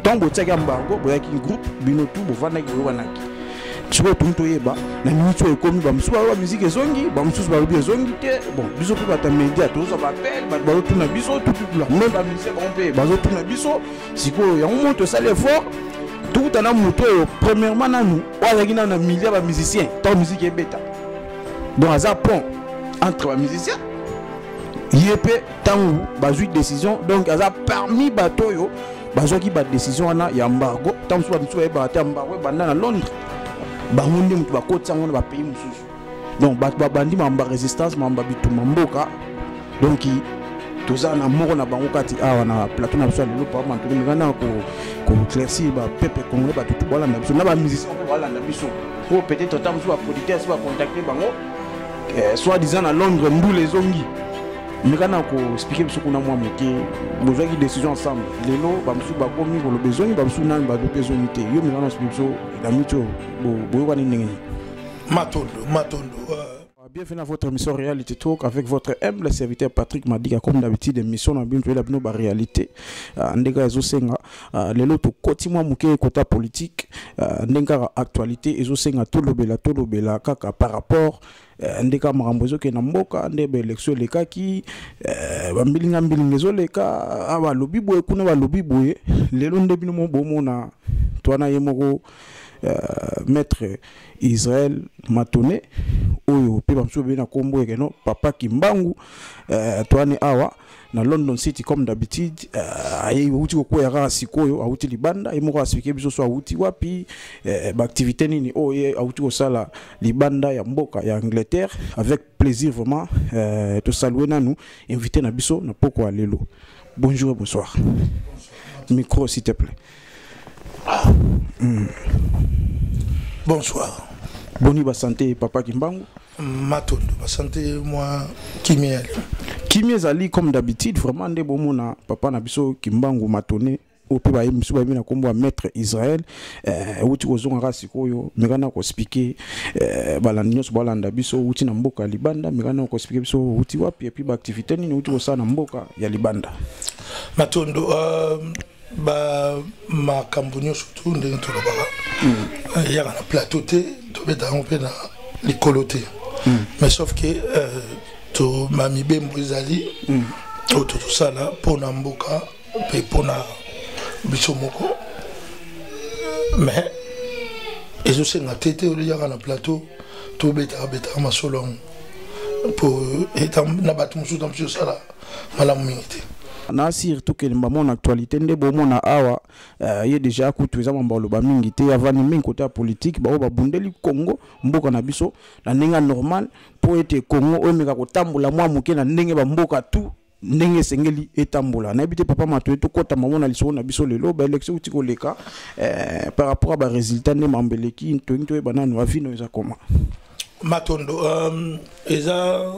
Tant que tu as embargo, il y a un groupe, binotou, bovanaki, bovanaki. Tu vois, tout le monde na minute où comme bamsouba la musique est zongi, bamsous ba bien zongi te. Bon, biso pour ta média, tout ça va appel, ba tout na biso tout là. Même ba musique on peut, ba tout na biso. Siko ya un monte ça l'effort. Tout en a moto premièrement na nous, on a gina na milliard ba musiciens, ta musique est bêta. Donc à ça pont entre les musiciens. Yepé tangu ba une décision, donc à ça parmi batoyo bazo qui ba décision na ya embargo, tant soit biso e ba ta embargo banda na Londres. Bangonde mutu ba kotsa ngona ba pays mususu. Donc ba bandi mamba résistance mamba bitu mamboka. Donc toza na moko na bango kati awa na plateau na biso lelo pa mantu ngana ko éclaircir ba peuple congolais ba tutu bala na biso na ba musiciens ko bala na biso. Ko peut-être tant soit producteur soit contacter bango soit disant à Londres mbule zongi. Ngana ko expliquer biso kuna mwa moke besoin qui décision ensemble. Lelo ba musu ba komi ko le besoin ba musu na ba besoin te. Yo ngana biso la micho bo wani ndengeni. Matondo. Bienvenue à votre émission Reality Talk avec votre humble serviteur Patrick Madiga. Comme d'habitude, émission na bien la bino ba réalité. Ndeka ezo senga lelo to koti mwa muke kota politique, ndeka actualité ezo senga to lobela kaka par rapport ndeka marambozo ke na mboka ndebe élection lekaki ba mbilinga ezo leka aba lobi boye kuna ba lobi boye lelo ndebino mo bomona twana yemoko maître Israël Matone oyo pe bamso be na kombo ekeno papa Kimbangu toane awa na London City comme d'habitude ayi uti ko ya ra sikoyo auti libanda e moko asifike biso so auti wapi ba activité nini oyo auti ko sala libanda ya mboka ya Angleterre avec plaisir vraiment to saluer nanu invité na biso na poko lelo. Bonjour et bonsoir. Micro s'il te plaît. Bonsoir. Boni ba santé papa Kimbangu. Matondo ba santé moi Kimia. Kimia zali comme d'habitude vraiment nde bomona papa na biso Kimbangu Matone o pe ba yimsu ba bina kombo maître Israël uti kozonga kasi koyo mekana ko expliquer bala nyos balanda biso uti na mboka libanda mekana ko expliquer biso uti wapi et puis ba activité nini uti ko sana mboka ya libanda. Matondo ba makambo nyonso tu ndenge tolobaka ya na plateau te tobeta mpe na likolo te mais sauf que to mamibembo ezali oyo tozosala mpona mboka mpe mpona biso moko mais ezosenga te te oyaka na plateau tobetaka masolo mpo na bato mosusu ta mosusu osala malamu mingi te. Na surtout que mon actualité nde bomona awa ye déjà kutu eza mambalo ba mingi te avani mingi côté politique ba bundeli Congo mboka na biso na ndenge normal po ete Congo o meka ko tambola mwa muke na ndenge ba mboka tout ndenge sengeli etambola na bité papa Matoe to kota mamona liso na biso lelo ba élection uti ko leka par rapport à ba résultat ne mambeleki nto bananu avino eza comment Matondo eza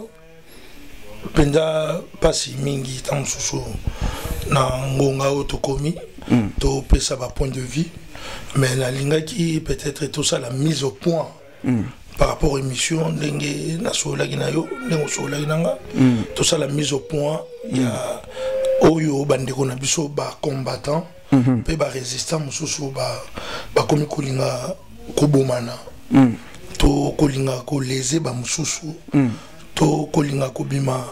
penza pasi mingi tant susu na ngonga otokomi to pesa ba point de vue mais la linga qui peut-être tout ça la mise au point par rapport aux émissions ndenge na sola ginayo ndenge sola ginanga tout ça la mise au point ya oyo bandeko na biso ba combattant pe ba résistant mususu ba komi kolinga kobomana to kolinga ko léser ba mususu to kolinga kobima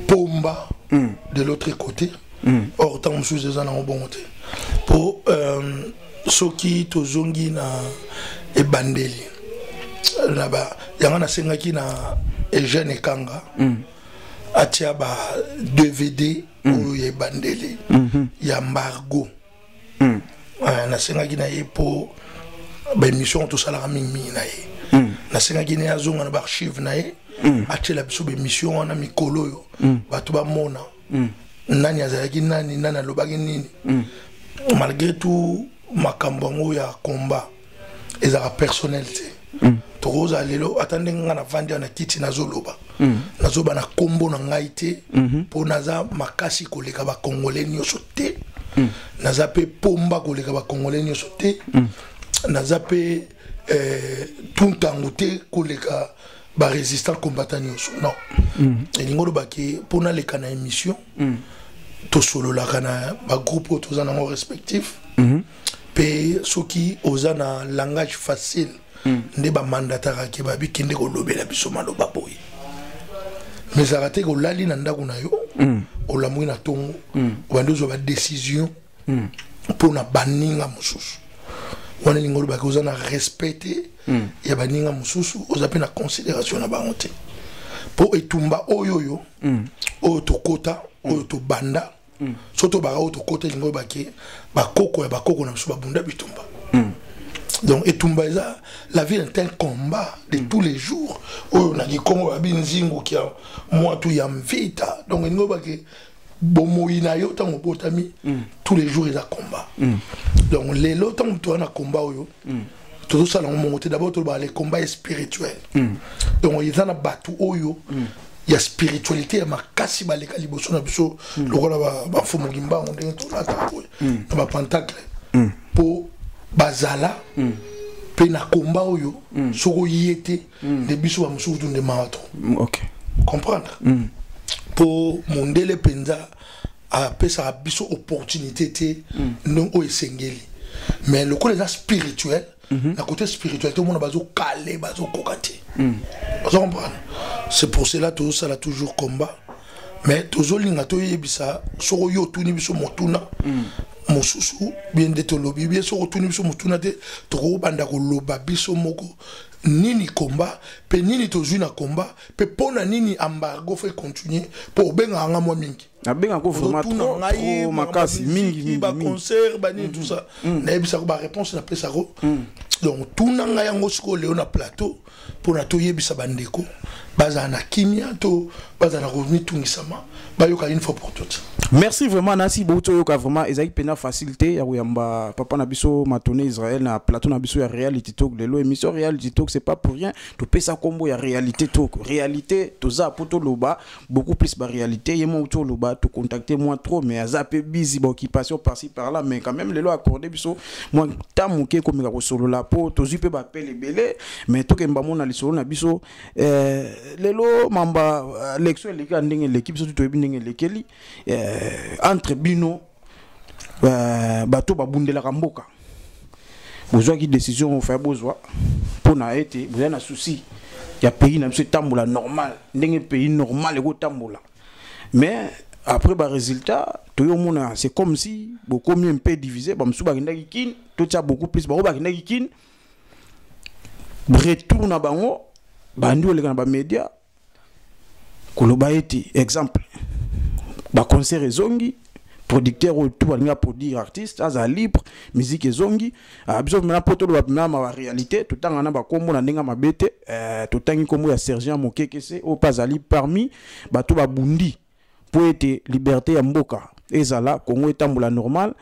pomba de l'autre côté or tant monsieur zana bonté pour soki to zongi na ebandeli na ba yanga senga ki na Eugène Kanga atia ba DVD ou ye bandeli ya Margot na senga ki na epo ba émission to sala mingi na ye na senga ki na azonga na ba archive na ye atia la biso be mission wana mikolo yo bato ba mona nani azalaki nani nana lobaki nini malgré tout makambo ngo ya combat ezaka personnalité tokoza lelo atande nga na vandi na kiti nazoloba nazoba na kombo na ngai te po naza makasi koleka ba congolais nyonso te naza pe pomba koleka ba congolais nyonso te naza pe tuntango te koleka ba résistant combattant nyonso non elingo lobaki pona leka na émission to solo la kana ba groupe to za nango respectif pe soki oza na langage facile nde ba mandatara ke ba bikinde ko lobela biso maloba boy mais arate ko lali na ndako na yo o la mwina tongo o ndozo ba décision pour na baninga mususu wana lingolo ba ko oza na respecter ya baninga mususu oza pe na considération na bangote po etumba oyoyo oyo tokota oyo tobanda soto baka oyo tokota lingo bake bakoko ya bakoko na biso babunda bitumba donc etumba eza la vie est un combat de tous les jours oyo na kikongo babi nzingo kia moi tout ya mvita donc lingo bake bomoi na yo tango botami tous les jours eza combat donc lelo tango to na combat oyo tout ça on monte d'abord tout les combats spirituels donc il y a na batu oyo il y a spiritualité ya makasi baleka liboso na biso lokola ba fumu gimba on ndenge to na tapo na ba pentacle po bazala pe na combat oyo soko yete de biso ba musu tunde mato OK comprendre po mondele penza a pesa biso opportunité te non o esengeli mais le côté spirituel la côté spirituel tout le monde a besoin calé bazo kokati vous comprenez c'est pour cela tout ça là toujours combat mais toujours linga to yebisa soko yo tuni biso motuna mosusu bien de to lobi bien soko tuni biso motuna te to banda ko loba biso moko nini combat pe nini to na combat pe pona nini embargo fait continuer pour benga nga mo mingi abenga ko vraiment trop makasi mingi ba concert ba ni tout ça na yebisa ko ba réponse na pesa ko donc tout na nga yango siko leo na plateau pour na to yebisa bandeko baza na kimia to baza na revenu tungisama ba yoka une fois pour toutes. Merci vraiment Nasi Bouto yoka vraiment ezaki pena facilité ya yamba papa na biso matone Israël na plateau na biso ya reality talk lelo émission reality talk c'est pas pour rien to pesa combo ya reality talk réalité toza poto loba beaucoup plus ba réalité yemo auto loba to contacter moi trop mais azapé busy ba occupation par-ci par-là mais quand même lelo accordé biso moi tamuke comme ka solo la po tozi pe ba pele belé mais to kemba mona lisolo na biso lelo mamba l'élection l'équipe surtout to ndenge lekeli entre bino bato babundela kamboka bozwa ki décision fait bozwa pour na été vous avez un souci ya pays na biso tambola normal ndenge pays normal eko tambola mais après ba résultat to yo mona c'est comme si beaucoup un peu divisé ba msuba kindaki kin to tia beaucoup plus ba kindaki kin retour na bango bandi oleka na ba média koloba ete exemple ba concert ezongi producteur autour balinga produire artiste aza libre musique ezongi biso mena poto lo ba ma réalité tout tanga na ba kombo na ndenga mabete tout tangi kombo ya Sergent Mokekese o pazali parmi bato ba bundi pour être liberté ya mboka ezala Congo etambola normal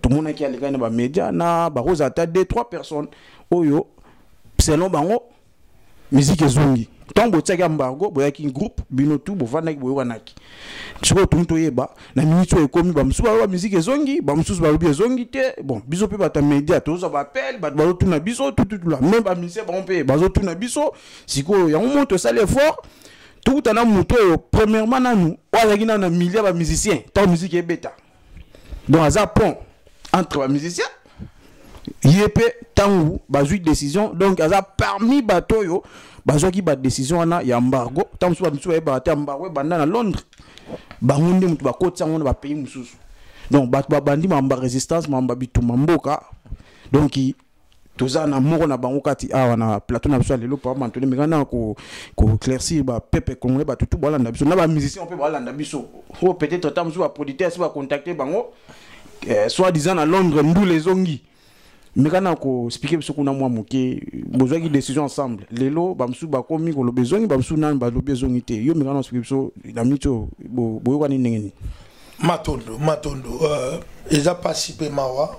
tout monde qui aleka na ba média na ba rosa ta 2-3 personnes oyo selon bango musique ezongi tant botsaki embargo boyaki groupe bino tout bovandaki boyokanaki siko tunto yeba na minute ekomi ba msuba wa musique ezongi ba msusu ba lobi ezongi te bon biso pe bata media toza ba appel ba tuna biso tout la même ba musicien ba pe bazo tuna biso siko ya monto sale fort tout na moto premièrement na nous wazaki na milliard ba musiciens tant musique ebeta donc aza pont entre ba musiciens yepé tangu bazui décision donc aza parmi batoyo bazwaki ba décision na ya embargo tant so biso e ba embargo banda na Londres bangunde mutu bakotsa ngona ba pays mususu donc bato babandi mamba résistance mamba bituma mboka donc toza na moko na bango kati awa na plateau na biso lelo pa mantone mekana ko éclaircir ba pepe congolais ba tutu balanda biso na ba musicien pe balanda biso ou peut-être tant so ba producteur so ba contacter bango soit disant na Londres ndu les ongi mekana ko expliquer biso kuna mwa moke bozwa ki décision ensemble lelo bamsu ba komi ko lobezongi bamsu nan ba lobezongi te yo mekana expliquer biso la mito boyoka ni ndenge ni matondo eza pasipe mawa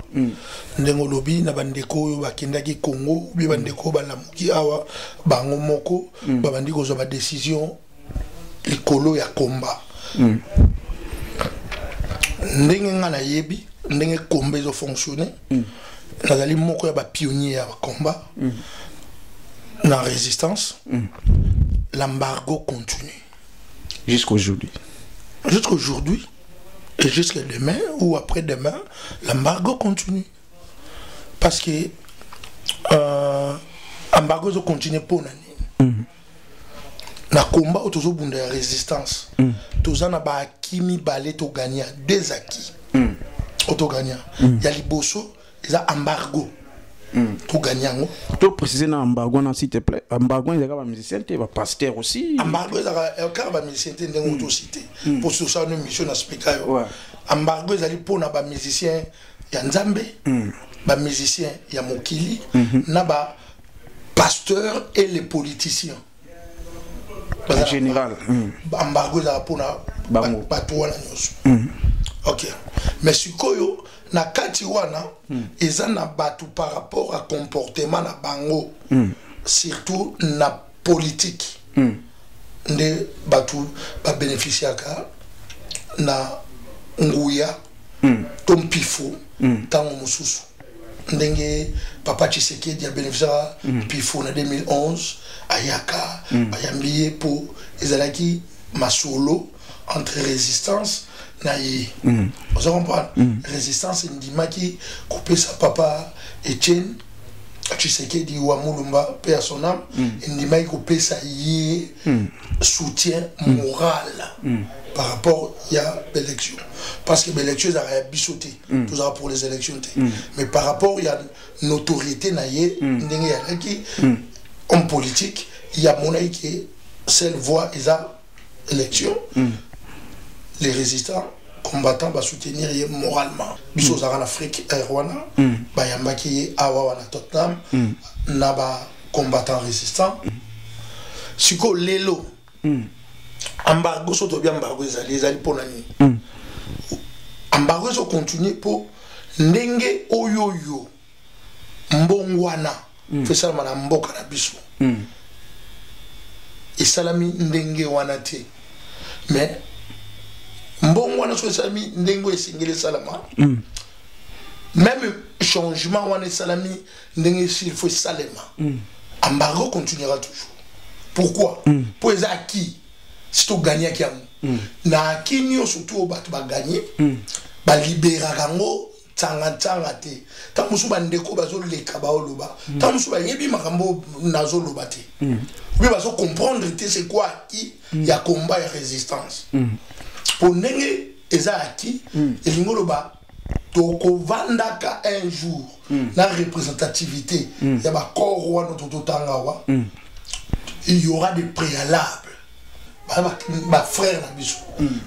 ndengo lobi na bandeko bakendaki Congo bi bandeko balamuki awa bango moko babandi ko zo ba décision likolo ya komba ndenge ngana yebi ndenge komba zo fonctionner nazali moko ya ba pionnier ya combat la résistance l'embargo continue jusqu'aujourd'hui Et jusqu'à demain ou après-demain, l'embargo continue. Parce que l'embargo continue pour l'année. Na combat où toujours de résistance. Toujours na ba kimi balé to gagner des acquis. Auto gagnant. Il y a les bosso, il y a embargo. Pour gagner. Tu préciser dans embargo s'il te plaît. Embargo il y a des musiciens, il y a des pasteurs aussi. Embargo il y a des musiciens qui ont autocité. Pour ce ça une mission à expliquer. Embargo il y a pour na ba musiciens il y a Nzambe, ba musiciens il y a Mokili, na ba pasteurs et les politiciens. En général. Embargo za pona bato wana nyonso. OK. Mais sikoyo na kati wana eza na bato par rapport à comportement na bango surtout na politique. Nde bato ba bénéficiaka na nguya tompifo tango mususu. Ndenge papa Tshisekedi a bénéficié pifo na 2011 ayaka ayambiye pour ezalaki masolo entre résistance na ye. Vous comprenez? Résistance ndimaki couper sa papa Etienne Tshisekedi wa Mulumba paix à son âme ndimaki couper sa ye soutien moral par rapport à l'élection. Parce que l'élection a bisouté, tout ça pour les élections. Mais par rapport à l'autorité, en politique, il y a mon avis qui seule voix et l'élection. Les résistants, combattants, va soutenir moralement. Bisous en Afrique, Rwanda, Bayambaki, Awa, Tottenham, Naba, combattants résistants. Siko Lelo. Embargo soto bien embargo ezali pour nani embargo so continue pour ndenge oyoyo mbongwana fesa mana mboka na biso isalami ndenge wana te mais mbongwana so isalami ndenge esingeli salama même changement wana isalami ndenge il faut salema embargo continuera toujours. Pourquoi? Pour les acquis. Si tu gagnes, na kinyo surtout batu ba gagner, ba libérer kango tanga te. Ta musu ba ndeko bazo leka ba oloba. Ta musu ba yebi makambo nazo loba te. Bi bazo comprendre te c'est quoi qui ya combat et résistance. Pour nenge eza aki, elingo ba toko vandaka un jour la représentativité ya ba corps wa notre tanga wa. Il y aura des préalables. Ma frère na biso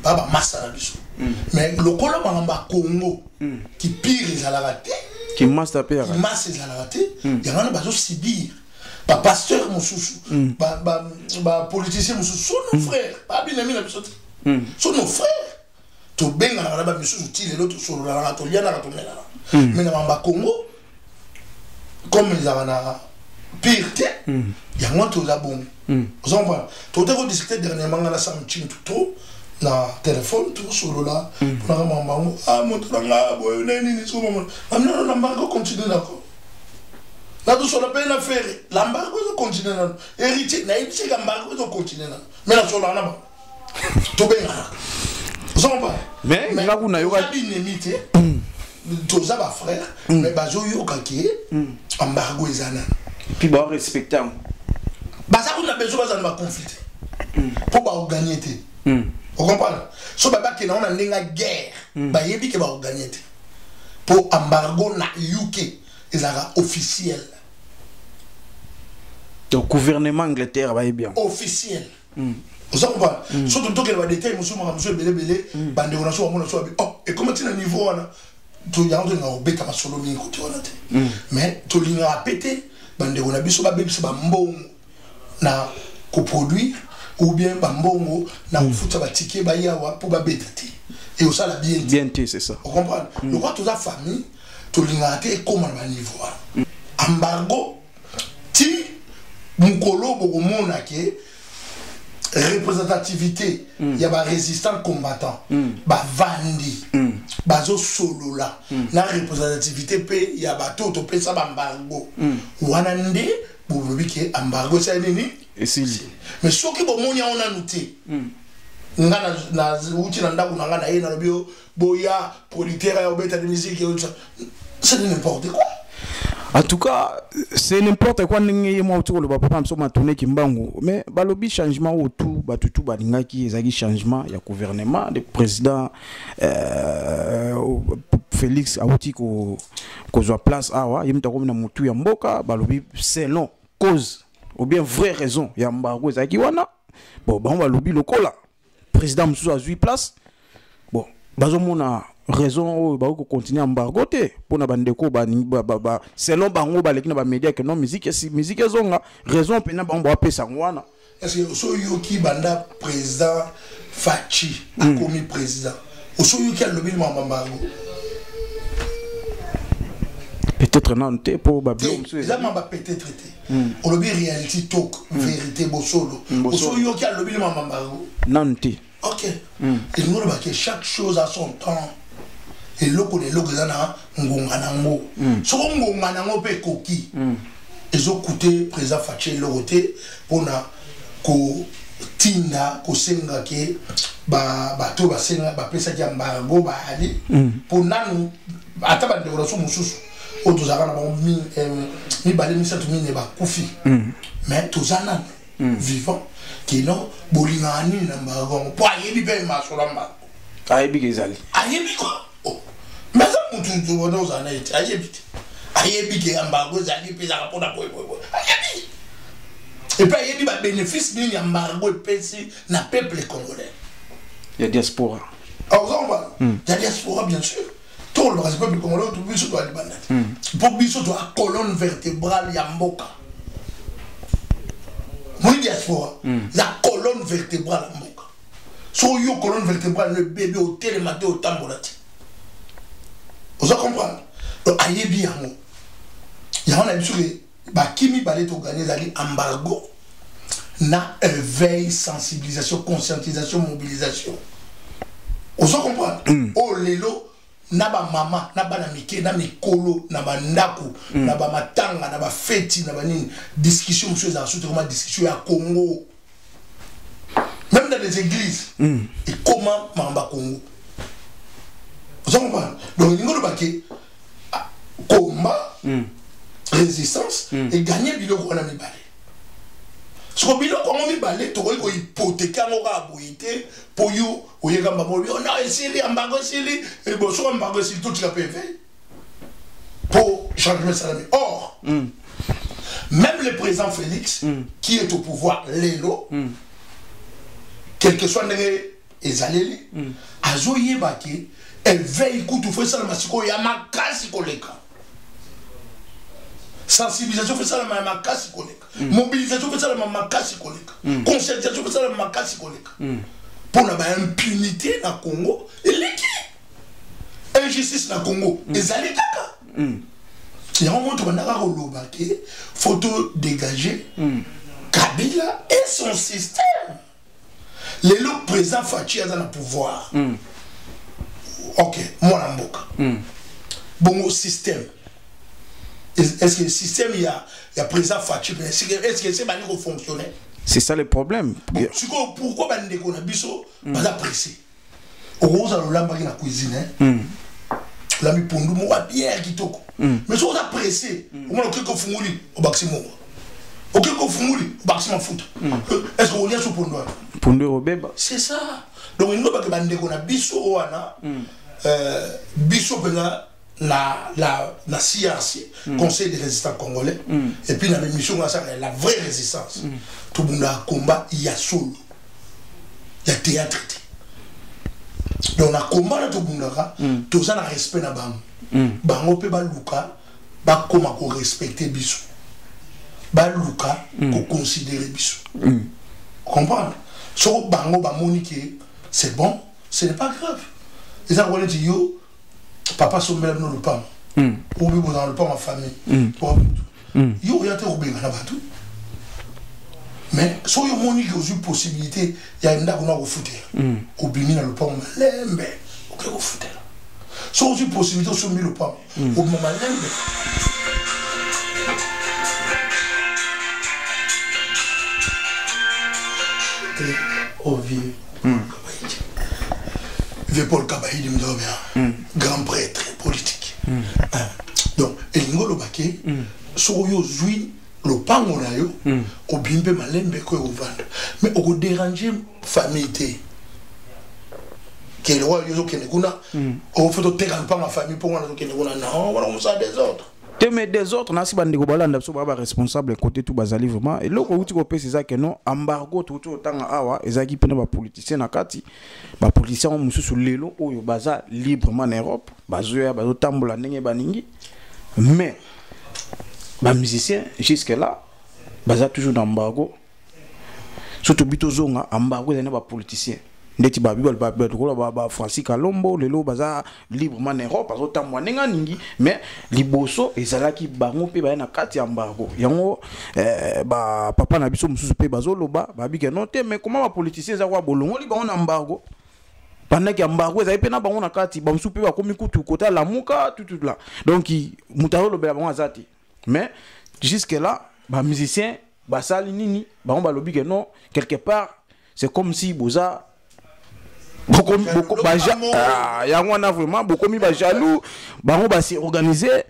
baba massa na biso mais le colon ba Congo qui pire les alaraté qui master père qui masse les alaraté il y en a bazo sibir ba pasteur mususu ba politicien mususu sont nos frères ba binami na biso sont nos frères to benga na ba mususu ti l'autre sur la to liana to mena mais na ba Congo comme ils avaient pire il y a moins de bon. Vous en voyez. Tout à discuté dernièrement dans la samedi tout na téléphone tout sur là. Pour la maman ah mon tranga boy neni so maman. Non l'embargo continue d'accord. Là tout sur la peine à faire. L'embargo continue là. Héritier na héritier l'embargo continue là. Mais là sur là là. Tout bien là. Vous en voyez. Mais là vous n'avez pas d'inimité. Tous ça va frère mais bazo yo kaki embargo ezana. Puis bon respecter. Ça on a besoin de conflit pour gagner. Vous comprenez? So baba qui on a une guerre, ba yebi que va gagner. Pour embargo na UK, ils ara officiel. Le gouvernement Angleterre va bien. Officiel. Vous comprenez? Surtout que va détailler monsieur belé bande on a so on so oh et comment tu na niveau là tu y a on a beta ma solo mi côté on mais tu l'inga pété bande on a biso ba biso ba mbongo na coproduire ou bien bambongo na futa batike ba yawa pour ba betati et au ça la bien c'est ça. Vous comprenez? Le roi toute la famille to lingate comme à niveau embargo ti mukolo bokomona ke représentativité ya ba résistant combattant ba vandi bazo solo là na représentativité pe ya bato to pesa bambargo wana nde bobi ke embargo ça nini et si mais ce qui bon monia on a noté nga na uti na ndako na nga na ye na bio boya producteur ya obeta de musique c'est n'importe quoi. En tout cas, c'est n'importe quoi. Moi, autour le papa, me tourné Kimbangu. Mais balobi changement autour, tout balinga qui est changement. Il y a gouvernement, le président Félix Aouti ko soit place awa. Il me takom na mutu ya mboka. Balobi selon cause ou bien vraie raison. Il y a embargo zaki wana. Bon, balobi lokola. Président Moussou a 8 places. Bon, bazomona raison ba ko continuer embargo te pona bandeko ba selon bango ba lekina ba média que non musique zonga raison pena bango ba pesa ngwana. Est-ce que so yoki banda président Fachi a commis président so yoki a lobby embargo peut-être non te pour ba bio ça m'a peut-être te on lobby reality talk vérité bosolo so yoki a lobby embargo non te ok il nous dit que chaque chose a son temps. Et loko de loko zana ngonganango so ngonganango pe koki ezo coûter président Fachi loroté pona ko tinda ko senga ke ba to ba senga ba pesa jamba go ba ali pona nu ata ba ndoro so mususu o to zana ba mi balé mi satu mi ne ba kufi mais to zana vivant qui non bolingani na mbago po ayebi be ma so lamba ayebi kezali ayebi ko mais ça mutu wono zana ite ayebi ke ambago zali pesa kapona boy ayebi et puis ayebi ba bénéfice ni ambago epesi na peuple congolais il y a diaspora il y a diaspora bien sûr tout le peuple congolais tout biso doit libanda pour biso doit colonne vertébrale ya mboka mon diaspora la colonne vertébrale ya mboka so yo colonne vertébrale le bébé au télématé au tambolati. Vous comprenez? Donc, ayebi yango. Il y a un sûr que Kimi Balé to gagner zali embargo na veille, sensibilisation, conscientisation, mobilisation. Vous comprenez? Oh lelo na ba mama, na ba na mike, na mikolo, na ba ndako, na ba matanga, na ba feti, na ba nini discussion monsieur za surtout comment discussion à Congo. Même dans les églises. Et comment mamba Congo? Vous comprenez? Donc, il y a combat, résistance, et gagner le qu'on a mis balé. Ce qu'on a mis balé, tu as hypothéqué à boïté pour you, ou y a un embargo, on a essayé d'embargo, et bon, sur embargo, c'est tout ce qu'il a fait pour changer ça. Or, même le président Félix, qui est au pouvoir, l'élo, quel que soit les alliés, a joué baké. Elle veille tout fait ça le masiko ya makasi koleka. Sensibilisation fait ça le makasi koleka. Mobilisation fait ça le makasi koleka. Conscientisation fait ça le makasi koleka. Pour la impunité na Congo et l'équipe. Injustice na Congo et alikaka. Il y a un moment où on a relobaki photo dégagée Kabila et son système. Les lots présents Fachi dans le pouvoir. Ok, moi en boca. Bon, système. Est-ce que le système, il y a présent Fachi? Est-ce que c'est manière fonctionner? C'est ça le problème. Bon, pourquoi on a biso pas pressé? Au rose, on a la cuisine. On a mis pour nous, on a bien qui toko. Mais si on a pressé, on a quelque chose au maximum. Ok, qu'on fout au maximum foot. Est-ce qu'on y a sur pour nous? Pour nous, c'est ça. Donc, il n'y a pas de on a biso, biso la CRC, Conseil des résistants congolais, et puis la mission la vraie résistance. Tout le monde a combat, il y a solo, il y a théâtre. Donc, on a combat tout le monde, tout ça, on a respect na bam. Bango pe ba luka, ba koma ko respecter biso. Ba luka ko considérer biso. Comprendre? So bango ba monique, c'est bon, ce n'est pas grave. Et ça, on dit yo, papa sommet dans le pain. Ou bien dans le pain ma famille. Yo, il y a des problèmes là-bas tout. Mais si on a une possibilité, il y a une dame qui a foutu. Au bimi dans le pain, lembe, ok, au foutu. Si on a une possibilité, on a le pain. Au moment lembe. Au vieux. vieux Paul Kabaïdi grand prêtre politique donc elingo lobake soyo zui le pango na yo obimbe malembe ko ovanda mais o déranger famille que le roi yo kene kuna o faut te pas ma famille pour moi kene kuna non voilà on ça des autres mais des autres nasi bandeko balanda so baba responsable côté tout bazali vraiment et loko uti ko pesa ça que non embargo tout tanga awa ezaki pena ba politicien na kati ba politicien mususu lelo oyo baza librement en Europe bazoya bazotambola ndenge baningi mais ba musicien jusque là baza toujours dans embargo surtout bitozonga embargo na ba politicien ndeti ba bibal ba Francis Kalombo lelo baza librement en Europe bazotambola ndenge ningi mais liboso ezalaki bango pe ba na kati embargo yango ba papa na biso mususu pe bazoloba ba bike non te mais comment ba politicien za kwa bolongo li bango na embargo pendant que embargo ezali pe na bango na kati ba mususu pe ba komi kutu kota la muka tout là donc mutaro lobela bango azati mais jusque là ba musicien ba sali nini bango ba lobi que non quelque part c'est comme si boza beaucoup yango na vraiment beaucoup mi ba jaloux bango ba se organiser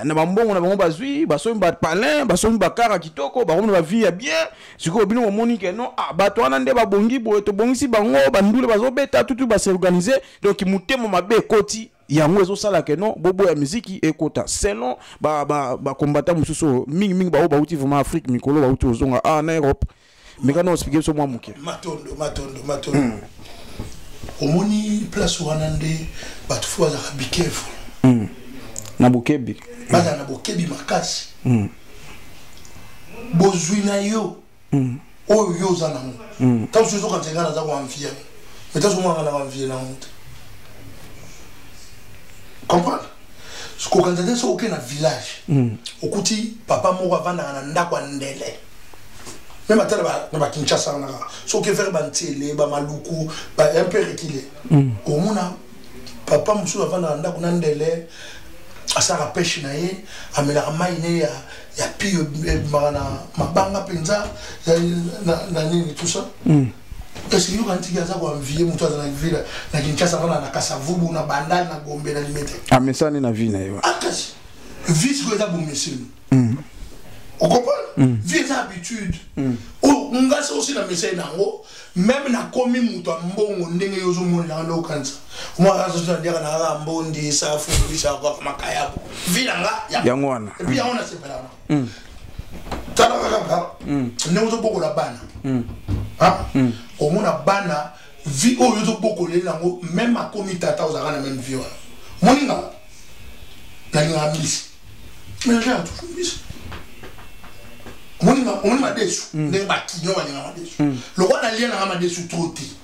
na bambongo na bango bazui basomi ba palin basomi ba kara kitoko bango na vie ya bien siko bino moni que non bato wana nde ba bongi bo to bongisi bango bandule bazobeta tout ba se organiser donc mutemo mabe koti yango ezo sala que non bobo ya musique ekota selon ba combattant mususu mingi ba uti vraiment Afrique mikolo ba uti ozonga na Europe mais quand on explique so moi muke matondo omoni place wanande batu fo za be careful na bokebi baza na bokebi makasi bozwina yo oyo yo za nango tant que quand tu gana za ko amfia mais tant que moi na amfia na honte comprendre ce qu'on entendait sur aucun village okuti papa moko avanda na ndako ndele même à tel ba Kinshasa na so que faire bantele ba maluku ba un peu reculé au mona papa musu avanda na ndako ndele asara pêche na ye amela maine ya pio marana mabanga penza na nini tout ça est-ce que vous quand tu as quoi envier mutu na ville na Kinshasa na Kasavubu na Bandari na Gombe na limite amesani na vie na yo akasi vie ce que ça bon monsieur on comprend vie d'habitude oh nga c'est aussi la message nango même na komi mutu mbongo ndenge yozo mona na okanza moi ça dire na mbondi sa fundi sa kwa makaya vie nga yango wana et puis on a séparé tala kaka ne ozo boko la bana au monde a bana vie au yozo boko le nango même à komi tata aux arana même vie moninga na ni amisi mais j'ai toujours mis moninga desu ne ba kinyo ba ninga desu le roi na lien na ma desu troti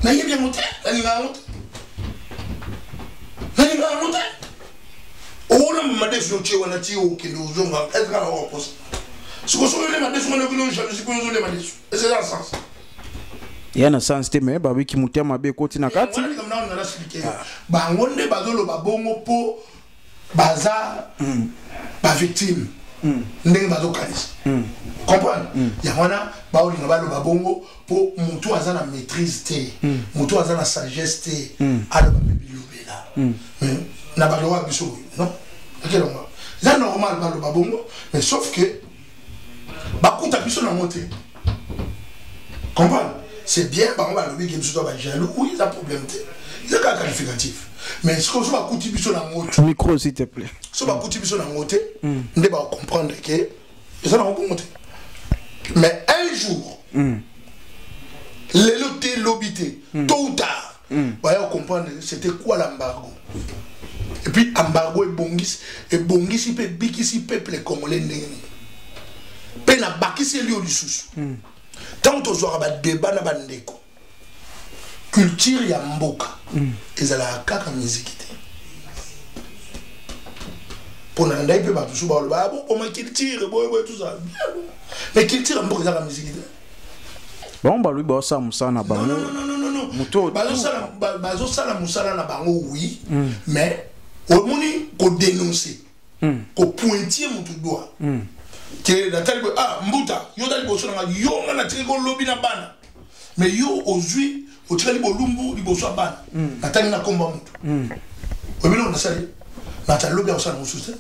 na yebia moté na ninga moté o na ma desu che wana ti o kendo zonga est ka o posa ce que sont les ma desu na kuno je ko zo le ma desu et c'est dans ce sens yana sens te me babi ki mutema be koti na kati bango nde bazolo babongo po baza ba victime ndenge bazokanisa comprendre yangwana baolinga baloba bongo po mutu aza na maîtrise te mutu aza na sagesse te aloba bibilobela na baloba biso non akelonga c'est normal baloba bongo mais sauf que bakuta biso na monte comprendre c'est bien bah on va le dire que tu dois jaloux oui il y a problème c'est un qualificatif mais ce qu'on va couper biso na moto micro s'il te plaît ce va couper biso na moto on va comprendre que ça n'a pas monté mais un jour les lotés l'obité tôt ou tard va comprendre c'était quoi l'embargo et puis embargo et bongisi pe bikisi peuple congolais ndenge pe na bakisi lui au sous tant que tu as débat na bandeko culture ya mboka ezala kaka musique pour na ndai pe ba tout ba ba comment culture boy tout ça mais culture mboka ezala musique bon ba lui ba ça musana ba non muto bazo sala musala na bango oui mais au moni ko dénoncer ko pointer mutu doigt que la telle mbuta yo dali boso na yo na tiko lobby na bana mais yo aujourd'hui au tirali bolumbu liboso bana natangi na komba mutu obi on a sali na ta lobby au sana mususa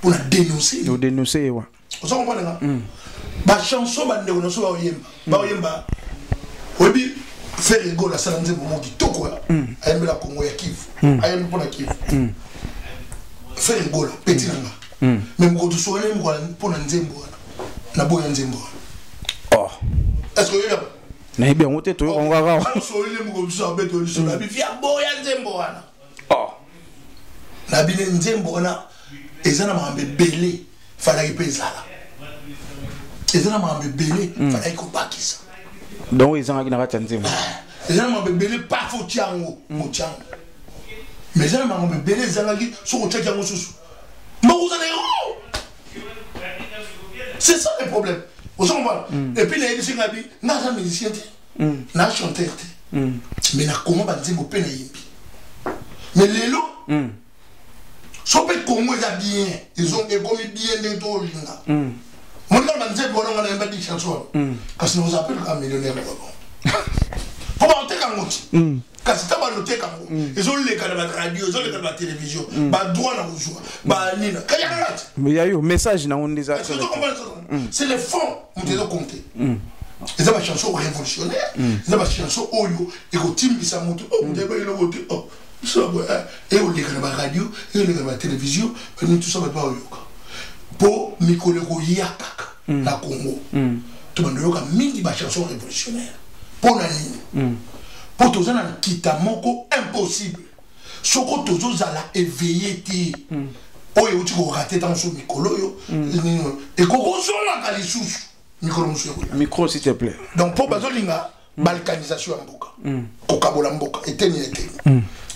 pour la dénoncer nous dénoncer wa on s'en comprend là ba chanson ba ndeko na so ba oyemba obi faire rigolo la sala nzembo mo kitoko ayemba la Congo ya Kivu ayemba pour la Kivu faire rigolo petit nanga mais mo to so ne mo pour na nzembo na boya nzembo oh est-ce que yo na bien on te to on va voir so ile mo ko so beto so na bi via boya nzembo wana oh na bi nzembo wana ezana mambe belé fala ipezala ezana mambe belé fala ikopakisa donc ils ont qui na nzembo ezana mambe belé pas faut tiango mo tiango mais ezana mambe belé ezana ki so ko tiango susu mo za les c'est ça le problème vous comprenez et puis les gens ngabi na za musicien na chanteur mais na comment ba nzembo pe na yimbi mais lelo so pe Congo est bien ils ont commis bien des to linga mon gars ba nzembo na ngana mba di chanson kasi nous appelle comme millionnaire pour monter quand on kasi ta ba noter quand ils ont les canaux de radio ils ont les canaux de télévision ba droit na uzwa ba nina kaya ngati mais il y a eu un message na on des acteurs c'est le fond on te doit compter ils ont une chanson révolutionnaire ils ont une chanson oyo et ko timbisa mutu on te ba ilo voter oh et on les canaux de radio et on les canaux de télévision nous tout ça va pas oyoka pour mikoleko yakaka na Congo tout le monde a mis des chansons révolutionnaires pour nani pour tous un kitamoko impossible soko tozo zala éveillé ti oyo tu ko rater dans son mikolo yo et koko zona kali susu mikolo musu micro s'il te plaît donc pour bazolinga balkanisation en mboka kokabola mboka eteni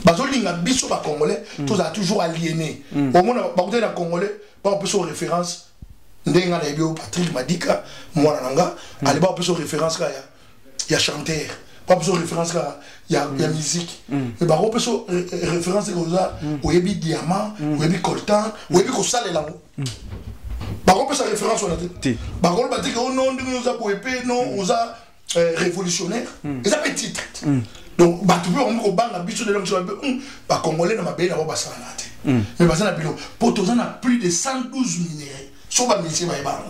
bazolinga biso ba congolais tous a toujours aliéné au monde ba côté la congolais ba peut son référence ndenga na bio Patrick Madika mwana nanga ali ba peut son référence ka ya chanteur pas besoin de référence là il y a musique mais bah on peut so référence comme ça ou yebi diamant ou yebi coltan ou yebi ko sale là bah on peut sa référence on a dit bah on va dire que non nous a pour épée non on a révolutionnaire et ça petit donc bah tu peux on ko banga biso de l'homme sur bah congolais na mabé na ba ça na mais bah ça na bilo pour tous on a plus de 112 minéraux sur ba métier ba ba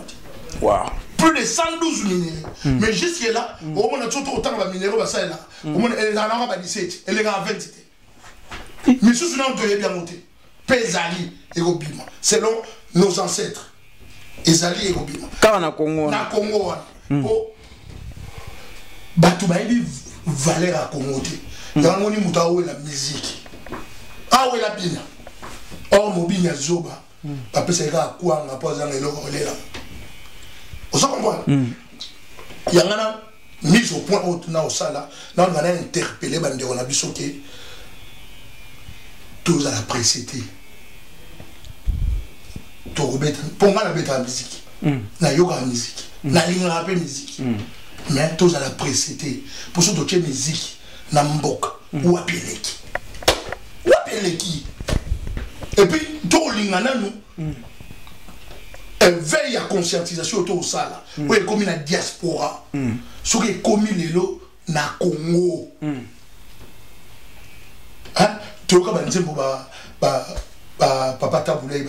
wow plus de 112 minéraux. Mais jusque là, au moins tout autant de minéraux, ça est là. Au moins elle en a 17, elle est à 20. Mais ce sont nous bien monté. Pesali et Robima. Selon nos ancêtres. Ezali et Robima. Car na Congo. Na Congo. Pour Batoubaïdi valeur à Congo. Il y a un moni moutaoué la musique. Ah oui la bina. Or mobile ya zoba. Papa c'est là quoi on a pas dans le logo là. Vous comprenez? Il y a une mise au point où on a interpellé on a vu que tous à la précédé. Pour moi, la musique. Na yoga musique. Na linga musique. Mais tous à la précédé. Pour ceux qui musique, na mboka ou apeleki. Ou apeleki. Et puis, tout linga nous. Veille à conscientisation autour de ça là. Oui, comme la diaspora. Ce qui est commis les lots na Congo. Hein? Tu vois comme nzembo papa tabulé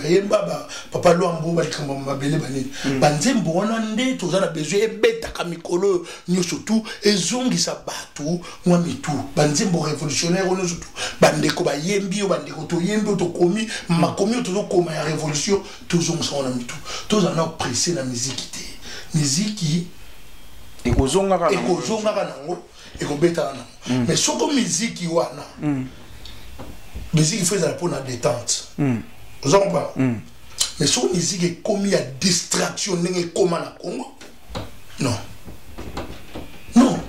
papa Luambo ba likamba mabele bani. Nzembo wana nde tozala besoin ebeta kamikolo nyo surtout ezongisa batu mwa mitu. Nzembo révolutionnaire ono surtout. Bandeko ba yembi o bandeko to yembi to komi makomi to koma ya révolution tozongisa ona mitu. Tozana pressé na musique té. Musique ekozonga nango ekobeta nango. Mais soko musique wana musique fait ça pour la détente. Vous comprenez? Mais si la musique est commis à distraction, n'est pas comme à Congo. Non. Non.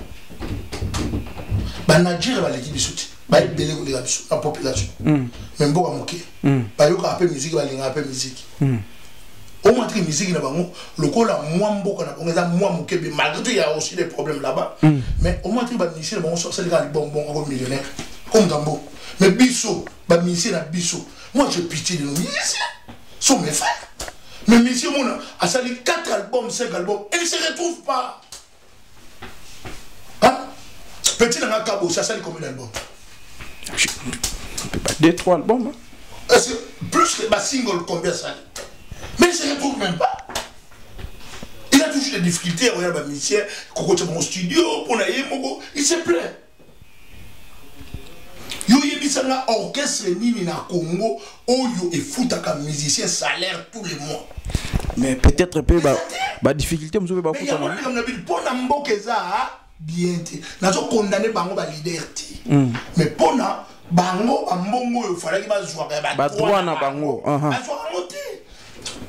Bah, Nigeria va l'équipe sauter. Bah, il y a la population. Même beaucoup à moquer. Bah, il y a un peu de musique, il y a un peu de musique. Au moins, la musique, le coup là, moi, beaucoup moi, moquer, mais malgré tout, il y a aussi des problèmes là-bas. Mais au moins, la musique, c'est le gars, bon, millionnaire. Comme Dambo. Mais Bisso, bah Missi na Bisso. Moi j'ai pitié de nos musiciens. Sont mes frères. Mais Missi Mona a sali 4 albums, 5 albums. Et ils ne se retrouvent pas. Hein? Petit dans un cabo, ça sert combien d'albums? 2-3 albums. Est-ce que plus que ma single, combien ça? Mais il ne se retrouve même pas. Il a toujours des difficultés à regarder ma musicien, quand mon studio, pour il se plaît. Yo yebisanga orchestre nini na Congo, oyo et foutaka musicien salaire tous les mois. Mais peut-être ba difficulté monsieur ba foutaka. Mais comme d'habitude pour na mbokeza bien té. Nazo condamner bango ba leader té. Mais pour na bango ambongo il fallait que ba jouer ba droit na bango. Ba jouer té.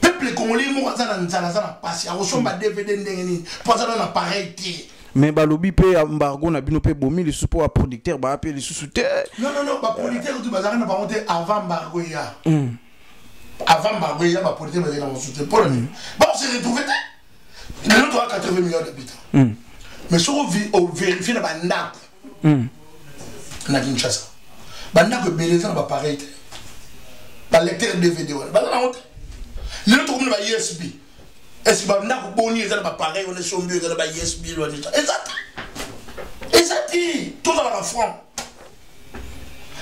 Peuple congolais mo za na passer, a reçu ba DVD ndengeni, pour ça na pareil té. Mais balobi pe embargo na bino pe bomi les sous pour producteur ba appeler les sous-souté. Non, ba producteur tu bazanga na ba monter avant embargo ya. Avant embargo ya ba producteur bazanga na sous-souté. Pour bon on s'est retrouvé. Nous avons 80 millions d'habitants. Mais si on vérifie na bandako. Na Kinshasa. Bandako beleza na ba pareil. Ba lecteur DVD wala. Ba na honte. Les autres comme ba USB. Est-ce que vous avez boni et pareil, on est sur mieux, on a yes, bill, exact. Exact. Tout dans la France.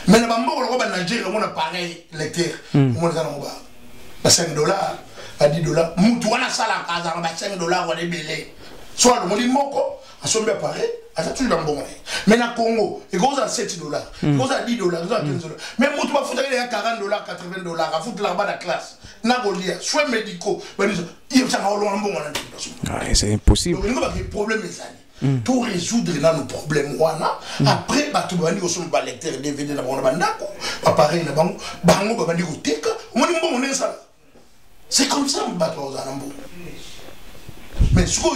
Mais le bambou, on va Nigeria, on a pareil, lecteur. On a 5 dollars, à 10 dollars. Moutouana sala casa, on a 5 dollars, on est belé. Soit le monde moko, à son bien pareil, à ça tu l'as bon. Mais dans Congo, il goes à 7 dollars, il goes à 10 dollars, il goes à 15 dollars. Mais Moutoua faut aller à 40 dollars, 80 dollars, à foutre là-bas la classe. Nagolia, soins médicaux, c'est impossible. Donc, il y a des problèmes. Tout résoudre dans nos problèmes. Après, tu vas dire que tu vas lecteur DVD dans le bandako. Pareil, c'est comme ça que tu vas mais ce que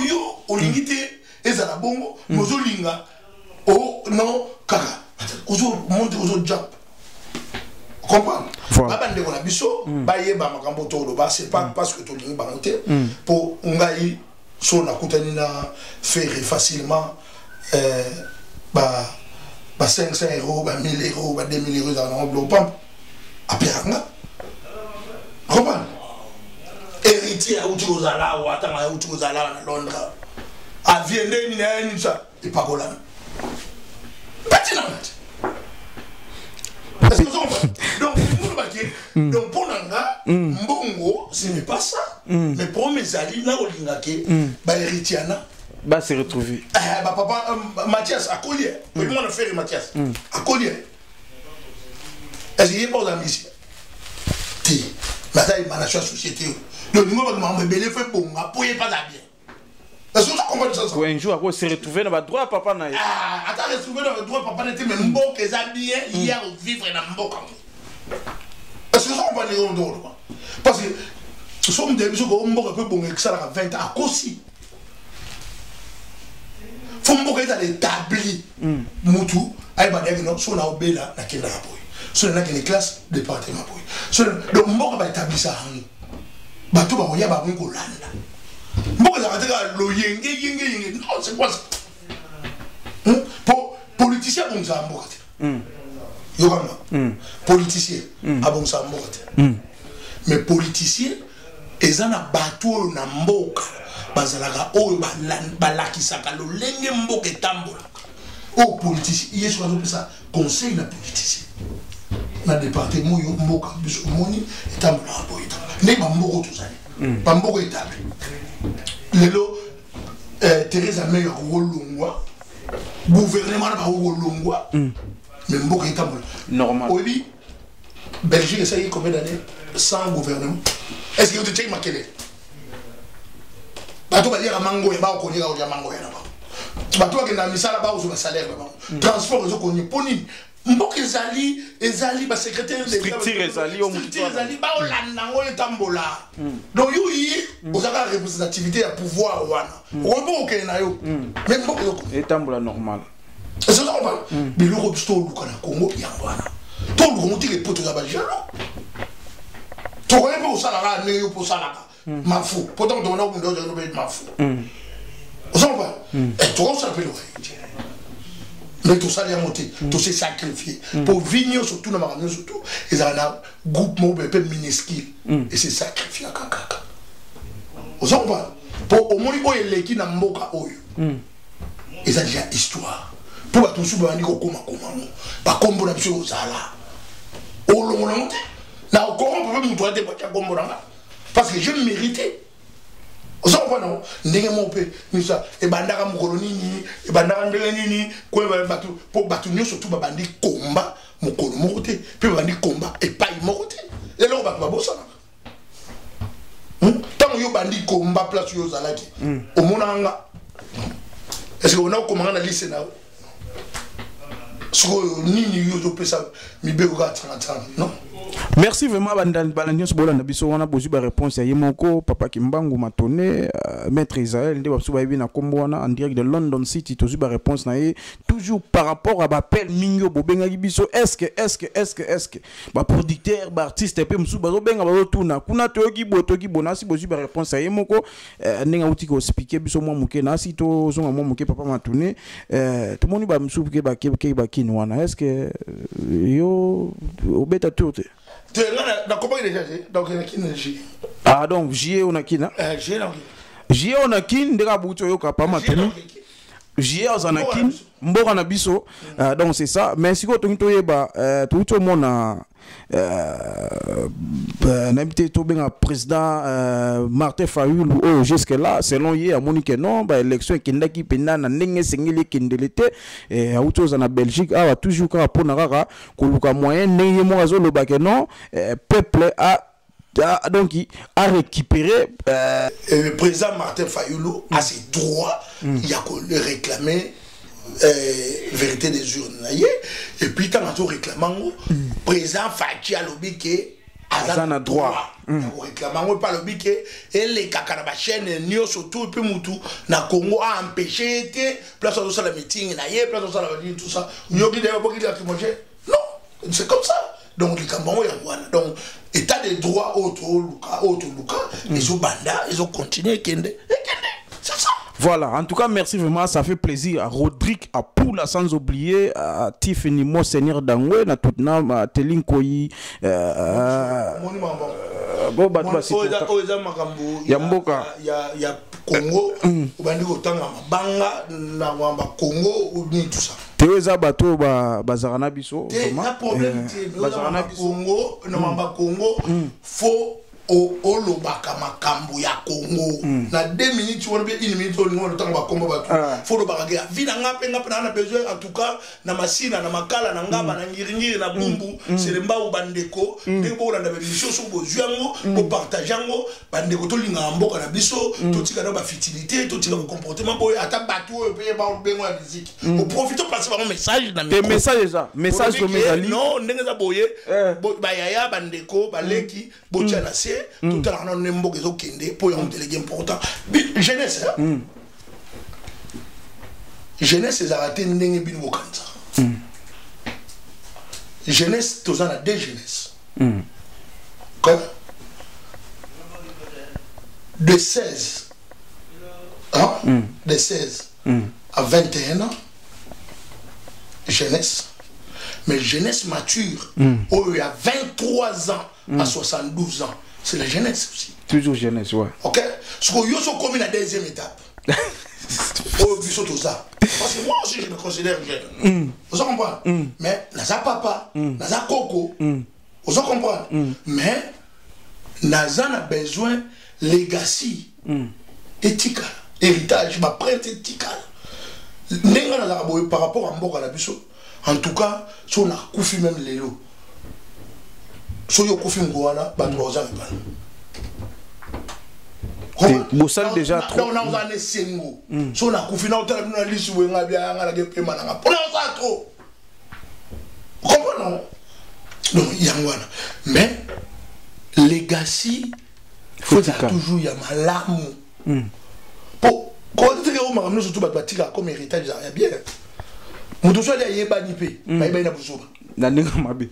on limite, et ça la bongo, nous linga, oh non, kaka, monte aux job. Comprends? Abande ko na biso ba yeba makambo to do ba c'est pas parce que to lingi bangote pour ngai so na kutani na faire facilement ba 500 euros, ba 1000 euros, ba 2000 euros dans l'enveloppe après nga. Comprends? Héritier ou tu ozala ou atanga ou tu ozala na Londres. Aviende ni na ni ça et pas colana. Petit na donc pour Nanga, Mbongo, ce n'est pas ça. Mais pour mes alliés, là, au Lingake, Héritiana, bah c'est retrouvé. Papa Mathias, à Collier. Oui, moi, on a fait Mathias. À Collier. Est-ce qu'il y a pas d'amis? Ti, mais ça, il m'a lâché la société. Donc, nous, on m'a belé fait bon, pour y pas d'habiller. Est-ce que tu comprends ça? Pour un jour, après, c'est retrouvé dans le droit, papa. Attends, retrouvé dans le droit, papa n'était même bon que ça bien hier au vivre dans Mboka. Est-ce que ça on va dire au dos? Parce que nous sommes des gens qui ont un peu bon que ça à 20 ans à Kossi. Faut que ça établi. Moutou, aïe bah d'ailleurs non, son aubela na kenda boy. Son na kenda classe département boy. Son donc Mboka va établir ça en nous. Bah tout va y ba ngo landa. Mboka ça va dire lo yenge non c'est quoi ça? Pour politicien bon ça Mboka. Yogama, politicien, bon ça mais politicien, ils ont un bateau na mboka, bazalaga o balakisaka lo lenge mboka tambola. O politicien, il y a ça conseil na politicien. Na département yo mboka biso moni tambola boy. Ne ba mboko tout ça. Ba mboko établi. Lelo Thérèse Meyer Wolongwa, gouvernement ba Wolongwa. Mais Mboka est normal. Oui, Belgique, ça y est combien d'années sans gouvernement? Est-ce que vous avez ma quelle? Bateau va dire à Mango et Bao qu'on ira au Mango et là-bas. Bateau qui est dans le salaire là-bas ou le salaire là-bas. Transport, ils ont connu. Poni. Mboka Ezali, secrétaire de structure Ezali, au Ezali, Bao Lanango et Tambola. Donc, vous avez la représentativité à pouvoir. Vous avez un peu mais Mboka et Tambola normal. C'est ça qu'on parle. Mais le Robsto, le Congo, il y a un voilà. Tout le monde dit que les potes là-bas, j'ai tu connais pas au salaire, mais au salaire. Ma fou. Pourtant, on a un peu de ma fou. Vous savez pas? Et tout ça s'appelle le mais tout ça, il a monté. Tout s'est sacrifié. Pour venir surtout dans ma famille, surtout, ils ont un groupe peu minuscule. Et c'est sacrifié à Kakaka. Vous savez pas? Pour au moins, il y a l'équipe dans Mboka. Ils ont déjà histoire. pour bato mosusu bandi kokoma ba kombo na biso ozala olongola mote na okorompe mpe moto ate bakia kombo nanga parce que je mérité oza comprendre ndenge mo mpe misa ebandaka mokolo nini ebandaka ndenge nini koyeba bato po bato nyonso tu babandi komba mokolo moko te mpe babandi komba epai moko te eloko bato babosanaka ntango yo bandi komba place yo ozalaki omonanga est-ce que ona okomanga na lise nao sikoyo nini yo ozopesa mibeko kaka tsangatsanga non. Merci vraiment Balandios Bolanda biso wana bozu ba réponse ya Yemoko Papa Kimbangu Matone Maître Israël nde baso ba na kombo wana en direct de London City tozu ba réponse na ye toujours par rapport à bapel mingo bobenga biso est-ce que ba producteur ba artiste pe musu bazo benga bazo tuna kuna toyoki bona si bozu ba réponse ya Yemoko ndenge uti ko expliquer biso mwa muke na si to zonga mwa muke Papa Matone to moni ba musu ke ba kinwana est-ce que yo obeta tout. Tu as compris déjà, donc il y a qui. Ah donc J on a qui na? J on a qui ndeka buto yo ka pa matoni. J on a qui mbora na biso donc c'est ça mais si ko to yeba tout mona n'habité to benga président Martin Fayulu oh jusque là selon hier à Monique non ba élection kindaki penda na ndenge sengeli kindelete auto za na Belgique a toujours ka pona kaka koluka moyen ndenge mo azo lo ba que non peuple a donc il a récupéré le président Martin Fayulu a ses droits il y a qu'on le réclamer vérité des urnes et puis quand on réclame président Fachi a lobby que azana droit réclamant pas lobby que et les kakana chaîne nio surtout puis mutu na Congo a empêché place de ça la meeting na yé place de ça la tout ça yoki de boki de non c'est comme ça donc les Camerounais donc état de droit auto luka ils ont banda ils ont continué kende c'est ça. Voilà, en tout cas, merci vraiment, ça fait plaisir à Rodrigue, à Poula, sans oublier à Tiffany Mo, Seigneur Dangwe, à Toutnam, à Telin Koyi, bon, bah, c'est Yamboka. Il y a Congo, ou bien Banga, Congo, ou bien tout ça. Théoza Bato, Bazarana Bisso, Bazarana Congo, Congo, faux. Au lobaka makambo ya Congo na 2 minutes on be 1 minute on le temps ba komba ba faut le bagager vina ngape na besoin en tout cas na masina na makala na ngaba na ngiringiri na bumbu c'est le mba bandeko ndeko na ba mission so bo juango bo partager ngo bandeko to linga mboka na biso to tika na ba fertilité to tika ba comportement boy ata batu e pe ba bengo ya musique on profite passer un message na des messages ça message comme Mezali non ndenge za boye ba yaya bandeko ba leki bo tiana tout à l'heure, on a un peu de pour un délégué important. Jeunesse, jeunesse, c'est arrêté n'engue bin wakanza. Jeunesse, tous en a deux jeunesses. Comme de 16, de 16 à 21 ans, jeunesse. Mais jeunesse mature, où il y a 23 ans à 72 ans. C'est la jeunesse aussi. Toujours jeunesse, ouais. Ok? Ce que yo sont commis la deuxième étape. Oh, puis surtout ça. Parce que moi aussi, je me considère jeune. Vous comprenez? Mais, naza papa, naza coco. Vous comprenez? Mais, naza a besoin legacy, éthique, héritage, ma prête éthique. N'enga naza par rapport à Mboka la biso. En tout cas, si on a koufi même les lots. So yo kofi ngwana ba 3 ans ba Boussal déjà trop on a ne sengo so na kofi na otala na lisu wenga bia ngala ke pema na ngapona ça trop comprends non yangwana mais legacy faut toujours ya malamu pour quand tu es au maramno surtout ba batika comme héritage ya bien mutu so ya yeba ni pe ba yeba na busuba na ninga mabe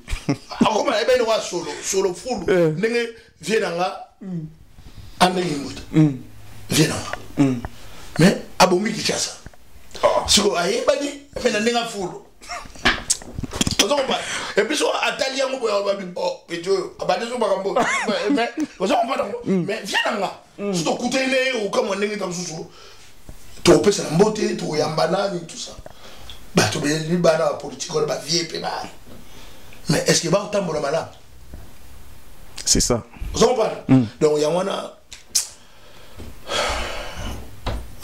akoma na yeba ni wa solo fulu ndenge vienanga ande yimuta vienanga mais abomi kichasa siko ayeba ni fe na ninga fulu et puis so atali yango boya ba bi oh pejo abade so bakambo mais vous comprenez mais vienanga so kutele ou comme ndenge tam susu to pesa mbote to yambana ni tout ça bato be bana politique on ba vie pe ba mais est-ce que ba otambola malade c'est ça vous comprenez donc ya wana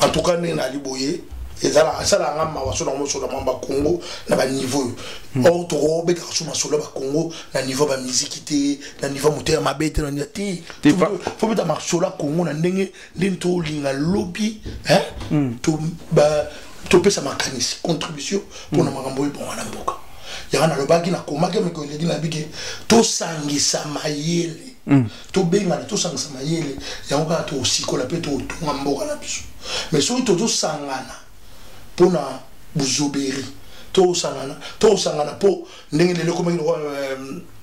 en tout cas na liboye ezala sala ngama waso na moso na mamba Congo na ba niveau o to be ka suma solo ba Congo na niveau ba musique te na niveau moteur mabete na ti faut beta marchola Congo na ndenge ndento linga lobby hein to pesa makanisi contribution pour na makambo bon na mboka ya na lobaki na komaka me ko ledi na bige to sangisa mayele to benga to sangisa mayele ya ngoka to sikola pe to tunga mboka na biso mais so to sangana pona buzoberi to sangana po ndenge lele ko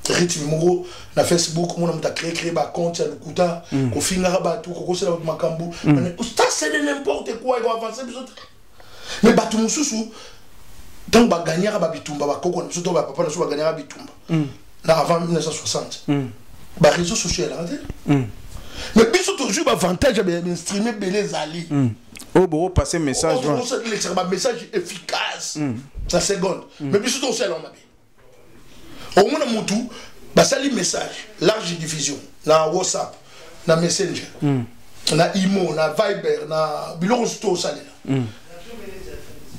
rythme moko na Facebook mona muta créer ba compte ya lukuta ko finga ba tout ko sala makambo ça c'est de n'importe quoi il va avancer biso mais batu mususu tant ba gagner ba bitumba ba koko na soto ba papa na so ba gagner ba bitumba na avant 1960 ba réseaux sociaux là mais biso toujours ba avantage ba streamer belé zali oh bon passer message on sait le message efficace ça seconde mais biso to sel on mabe au moins mutu ba sali message large diffusion na WhatsApp na Messenger na Imo na Viber na biloko to sali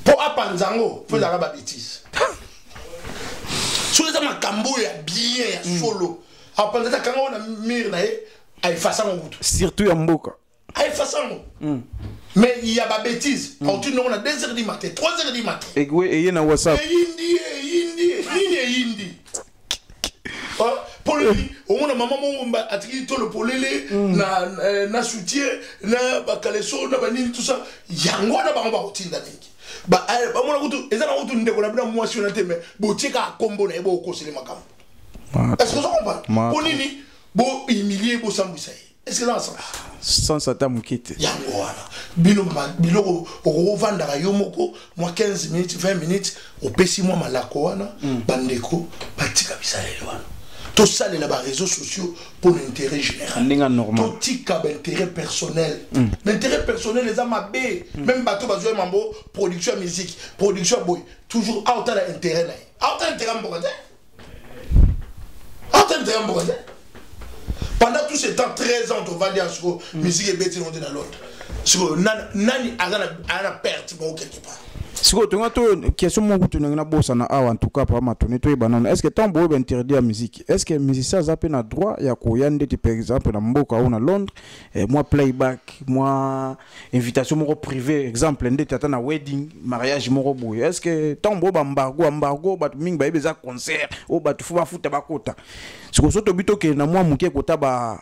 pour apanzango faut la ba bêtise sur les makambo ya bien ya solo apanza kango na mir na ay façon mutu surtout ya mboka ay façon mais il y a ba bêtise quand tu n'on a 2h du matin 3h du matin et oui et na WhatsApp hindi pour le au moins maman mon atiki to le polele na soutien na ba kaleso na ba nini tout ça yango na ba otinda mingi ba mona kutu ezana kutu ndeko na bina mwasi na teme bo tika kombo na ebo ko sele makambo est-ce que ça comprend pour nini bo humilier bo sambisa est-ce que là ça sans sata mukite yango wana biloko okovanda ka yomoko moi 15 minutes 20 minutes opesi moi malako wana bandeko batika bisalele wana to salela ba réseaux sociaux pour l'intérêt général ndinga normal to tika ba intérêt personnel l'intérêt personnel les amabé même bateau bazo mambo production musique production boy toujours out à l'intérêt là out à l'intérêt mbokate out à l'intérêt mbokate pendant tout ce temps 13 ans on va dire sur musique et bêtise on dit dans l'autre sur nani ana perte bon quelque part siko tonga to question mo kutu na bossa na awa en tout cas par matone to banana est-ce que tambo ba interdit la musique est-ce que musicien zape na droit ya ko yande par exemple na mboka ou na Londres moi playback moi invitation mo privé exemple ndete ata na wedding mariage mo boy est-ce que tambo ba embargo ba mingi ba beza concert o ba tu fuba futa bakota siko soto bito ke na moi muke kota ba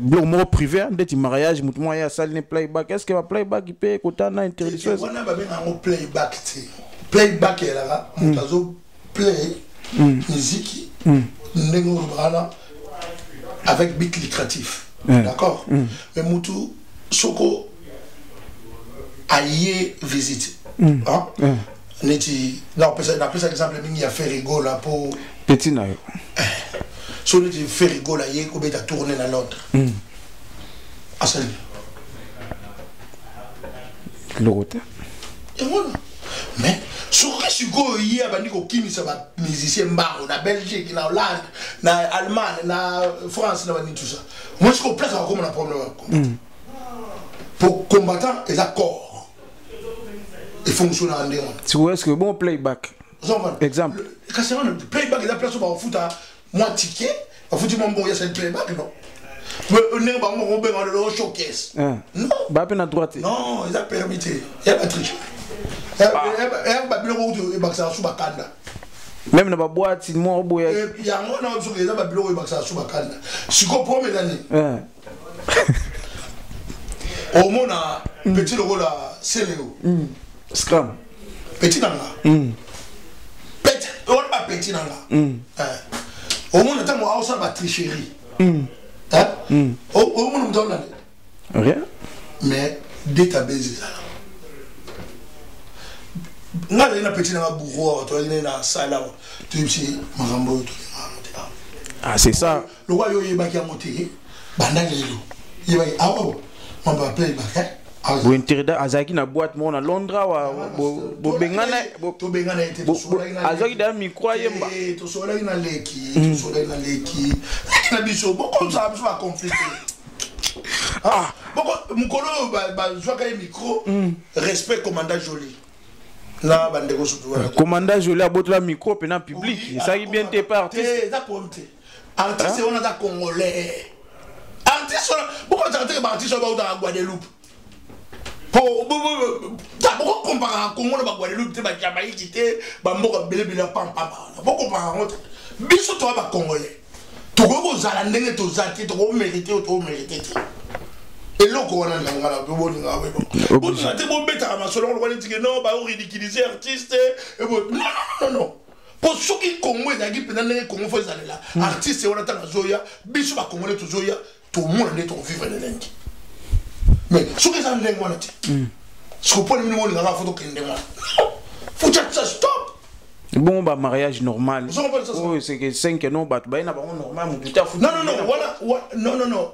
blog mo privé ndeti mariage mutu mo ya salle playback est-ce que ba playback ipe kota na interdiction wana ba bena ngo playback ti playback là mutazo play musique ndenge bana avec beat lucratif d'accord mais mutu soko aye visite neti na pesa exemple mingi ya faire rigolo pour petit na yo so le fait rigoler hier qu'on va tourner dans l'autre asali l'autre et voilà mais sur que si go hier bandi ko kimisa ba musicien mbaro na Belgique na Hollande na Allemagne na France na bandi tout ça moi je comprends ça comme un problème pour combattant les accords et fonctionner en dehors tu vois est-ce que bon playback exemple quand c'est un playback la place au foot moi ticket au foot mon bon il y a cette playback non mais on est pas on peut dans le showcase non ba pe na droite non ils a permis il y a pas triche et ba bilo ko e baksa su bakanda même na ba boîte mo boya et ya mo na so ke ba bilo ko e baksa su bakanda siko pro mesani au mona petit logo la Céléo scrum petit nanga petit on pas petit nanga au moins temps moi ça va tricherie au moins on donne rien mais database ça nga ina petit na bureau to ina na sala tu sais marambo to ah c'est ça le roi yo yeba ki amoté banda lelo yeba awo on va playback Bo intérêt azaki na boîte mon à Londres wa bo bengana to bengana ete to sola ina azaki da micro yemba to sola ina leki to sola ina leki na biso bo comme ça biso va conflicter bon mukolo ba joka micro respect commandant Joly na bandeko surtout commandant Joly abotola micro pena public ça qui bien t'es pas artiste ça pomte artiste on a da congolais artiste pourquoi tu as artiste ba uta Guadeloupe pour comparer Congo na Guadeloupe te ba Jamaïque te ba mboka belebele pam pam pour comparer entre biso to ba congolais to go zala ndenge to zati to go mériter et loko wana ngana to boni ngawe bon te bo beta ma solo ko ndike non ba ridiculiser artiste et bon non pour ceux qui Congo ezaki pena ndenge Congo fo zalela artiste wana ta zoya biso ba congolais to zoya to monde ne to vivre ndenge mais ceux qui sont ndenge wana te ce ko poni mini ngana photo kende wana faut que ça stop. Bon, bah, mariage normal. Oh, c'est que 5 non, bah, bah, normal, mon putain, non.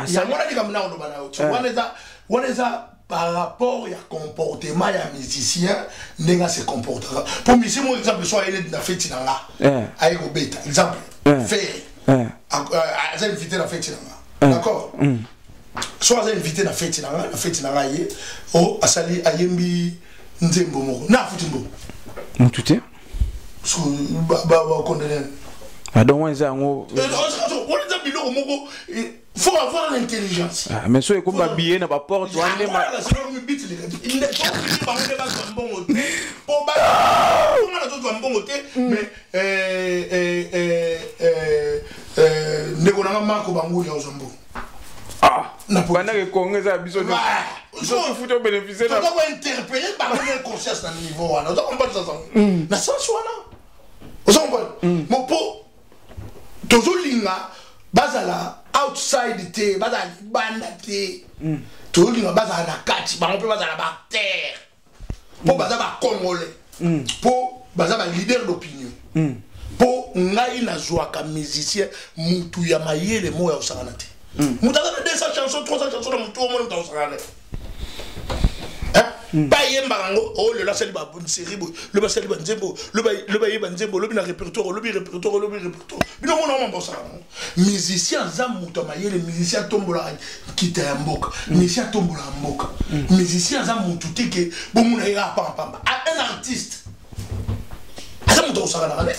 Il y a moi qui comme là, on est ça par rapport au comportement des musiciens, n'est se comportera. Pour musicien, mon exemple, soit il est dans la fête là, avec au bêta, exemple, faire, à invité la fête là, d'accord. Soit à invité la fête là, oh, à sali, à yembi, nzembo mo, na futimbo. Tout est. Donc, il faut avoir l'intelligence. Mais si on a billet, on n'a pas porte. Pendant que Congo a besoin de faut bénéficier de ça. On interpeller par une conscience à niveau. On doit comprendre ça. Na sens mon pot toujours linga bazala outside te bazala banda te toujours linga bazala na kati ba on peut bazala ba terre pour bazala ba congolais pour bazala leader d'opinion pour ngai na joaka musicien mutu ya mayele mo ya osangana te mutaka na 200 chansons 300 chansons na mutu o mo na osangana pas yembango oh le la série ba bonne série le ba série ba nzembo le ba yeba nzembo le bina répertoire le bino mona mo ça musicien za muto mayele musicien tombola kita ya mboka musicien tombola mboka musicien za mutu teke bo mona ya pamba un artiste za muto ça na ale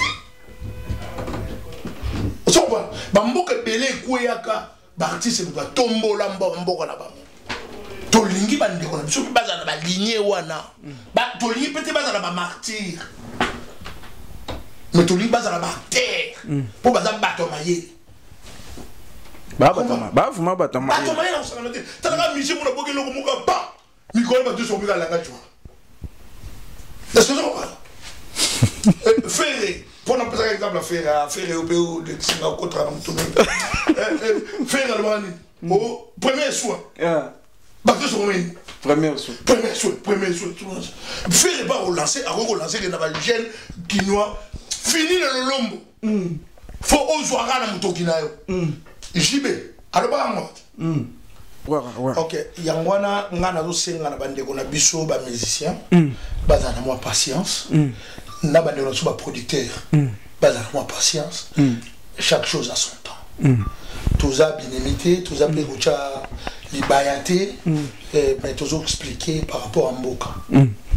so ba mboka belé kuyaka ba artiste ba tombola mboka na ba tolingi bandeko na biso bazana ba lignée wana ba tolingi peut-être bazana ba martyr mais tolingi bazana ba terre pour bazana bato mayele ba fuma bato mayele na usana te tala miché mona boke loko muka ba mikolo ba tuso mika langa tu est-ce que ça va Ferré pour un par exemple Ferré au pays de Singapour contre un tout Ferré le au premier soin Premier soin. Faire pas relancer, à relancer les jeunes Guinois. Fini le lombo. Faut oser à la mutokinayo. JB. Alors pas moi. Ok. Yangwana ngana zo senga na bande ko na biso ba musicien. Bazana moi patience. Na bande ko ba producteur. Bazana moi patience. Chaque chose a son temps. Tout ça bien imité, tout ça bien les bayatés, mais toujours expliqué par rapport à Mboka.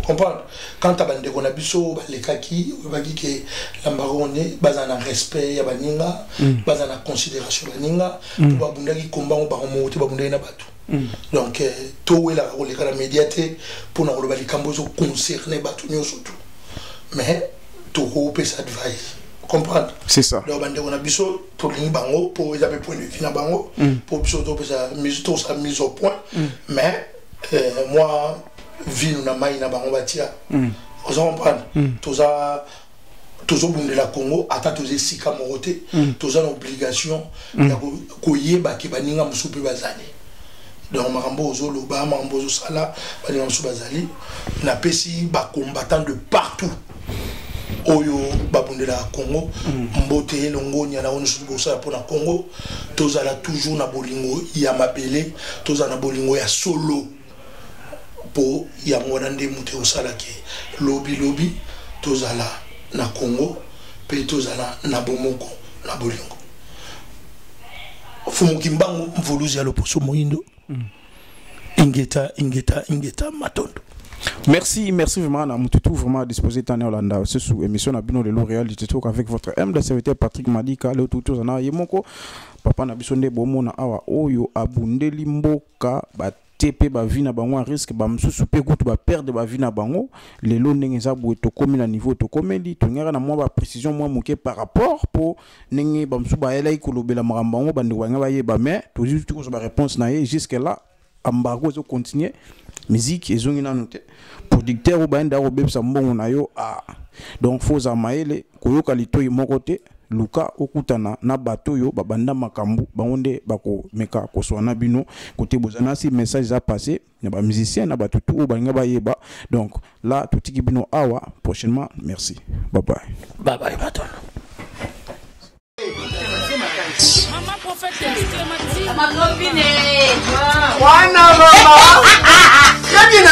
Comprendre? Quand tu as des gonabiso, les kaki, que l'ambarone, bazana respect, ya baninga, bazana considération baninga, babundaki combat on baromote, babundaki na batu. Donc, tout est là, on est la médiaté pour nous le cambozo concerné batu surtout. Mais tout peut s'advise. Comprendre? C'est ça. Donc, on a besoin de bango pour les points de vue bango pour sa mise au point. Mais moi, vie nous n'a pas na bango batia. Vous comprenez? Tout ça, toujours bon de la Congo, attends tous ces sika moroté, tous en obligation, koye baki baninga musupe bazali. Donc marambo ozolo ba marambo sala baninga musupe bazali, na pesi ba combattants de partout. Oyo babundela Congo mbote longonya na onsubo ça pour na Congo tozala toujours na bolingo ya mabele tozala na bolingo ya solo po yango wana nde moto osalaki lobi tozala na Congo pe tozala na bomoko na bolingo fumu kimbangu mvoluzi ya loposo moindo ingeta matondo. Merci vraiment à Moutoutou, vraiment disposé Tane Olanda. C'est sous émission Nabino de L'Oréal, j'étais avec votre M de serviteur Patrick Madika, le Toutou Zana Yemoko, Papa Nabisonde Bomona Awa Oyo, Abundeli Mboka, Tepe ba vina bango à risque ba msusu pe kutu ba perdre ba vina bango les lots n'engeza bo to komi na niveau to komeli to ngara na moi ba précision moi moké par rapport pour n'enge ba msusu ba elai kolobela marambango ba ndwa ngaba ye ba mais to juste ko ba réponse na ye jusque là embargo zo continuer musique ezongi na noté producteur ou ba nda robebsa mbongo na yo donc faut amaele koyoka litoyi moko te luka okutana na bato yo babanda makambu bangonde bako meka koswana bino côté bozana si message a passé na ba musicien na bato tout balinga ba yeba donc là tout tiki bino awa prochainement merci bye bye baton Maman prophétesse Clémentine. Ma copine. Wana mama. Très bien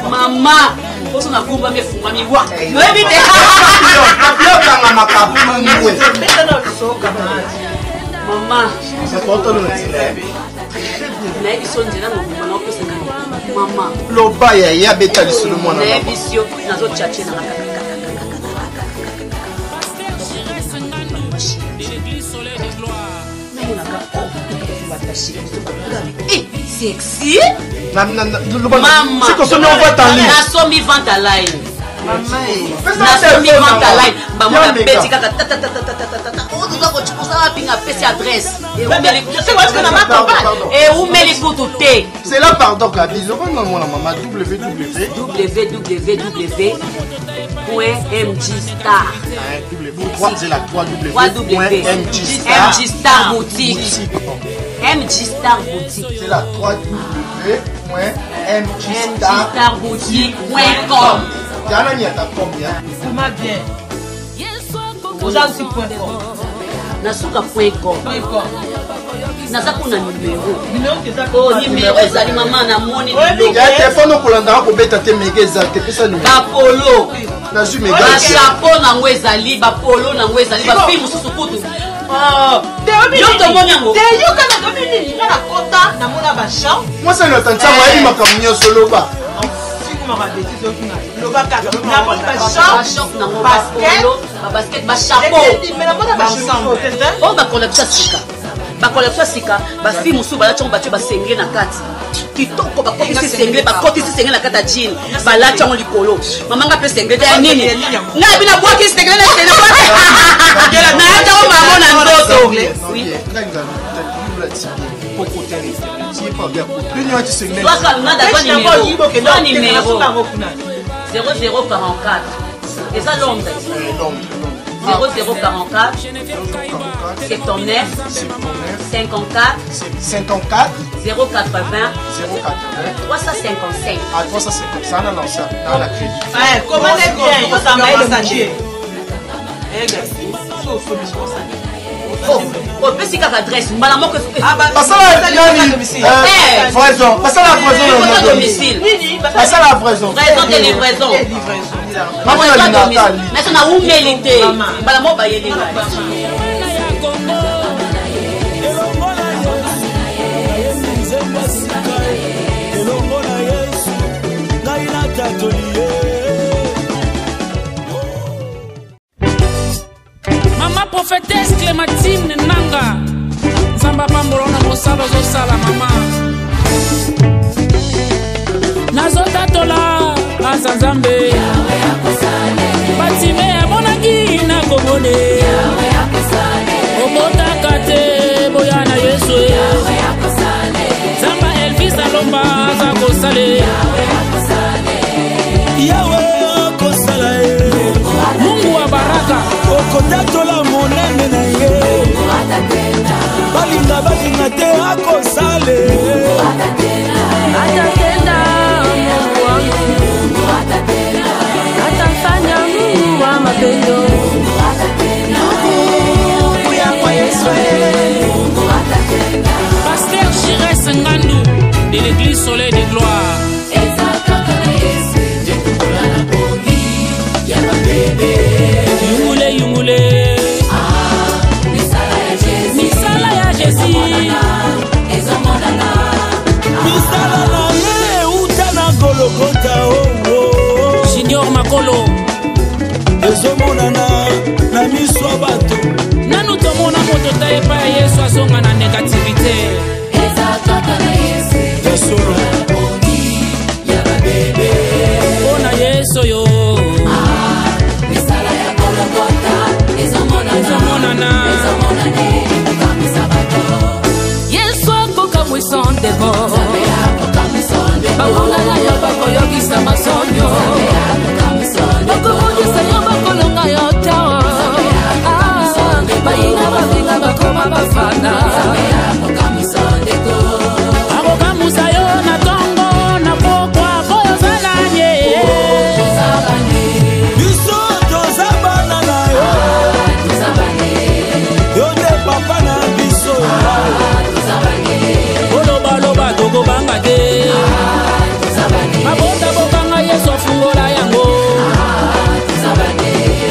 Mama, poso na kumba mefunga miwa. Noebi te. Kapio makabu mwe. Mama. C'est pas ton nom. Na ebiso nzela ngomba na opesa ngani. Mama. Loba ya beta lisolo mwana. Na ebisio nazo chache na kaka. Sexy? Maman, c'est qu'on se met en vente en ligne. Na somi vente en ligne. Maman, na somi vente en ligne. Ba mona beti kaka o duka ko chikusa pinga pesi adresse. Et où meli kutu parce que na ma campagne. Et où meli kutu te. C'est là pardon Gabi, le bon nom maman www.mgstar. C'est la 3W. mgstar boutique. mgstar boutique. C'est la www.mgstar-boutique.com. Diana n'y a ta combien? Comment bien? Vous avez aussi .com. Nasuka.com. Naza kuna numéro. Oh numéro ezali maman na moni numéro. Ya téléphone ko landa ko beta te megeza te pesa numéro. Ba polo. Na su mega. Ba chapeau na ngwezali, ba polo na ngwezali, ba film mususu kutu. Yo to moni yango. Te yo kana to nini na kota na mona ba champ. Moi ça le tantsa wa yi makamnyo solo ba. Basket, ba chapeau. Oh, ba collection sika. Ba collection sika, ba fi musu ba chongo ba tu ba sengé na kati. Kitoko ba kopi si sengé, ba kopi si sengé na kata jean. Ba la chongo likolo. Mama nga pe sengé ta nini? Na bina boa ki sengé na sengé. Na acha o mama na ndoto. Oui. Toi quand on a d'accord numéro 0044 et ça Londres 0044 79 54 080 355 à 355 ça dans l'ancien dans la crédit. Comment est bien ça m'a aidé. Oh, petit cas d'adresse, madame que passe la livraison, passe la livraison domicile. Passe la livraison. Raison de livraison. Maman a Natal. Mais ça n'a où mérité. Madame va y aller. Maman prophétesse Clémentine Nanga. Zamba pambolona mosala zosala mama. Nazota tola azanzambe. Batime amonaki na komone. Obota kate boyana Yesu. Zamba Elvis alomba azakosale. Yahweh akosala. Mungu wa baraka. Okotatola monene na ezomonana na miso ya bato nanu tomona moto ta epai ya Yesu azonga na négativité mpona Yesu yo ezomonana Yesu akokamwisa ndeko bakona na yo bakoyokisa masonyo bakobongisa yo bakolonga yo tawa bayina balinga bakoma bafana akokamusa yo na tongo na pokwa kozalanye biso toza bana na yo yo nde papa na biso olobaloba tokobanga te mabota bokanga Yesu afungola yango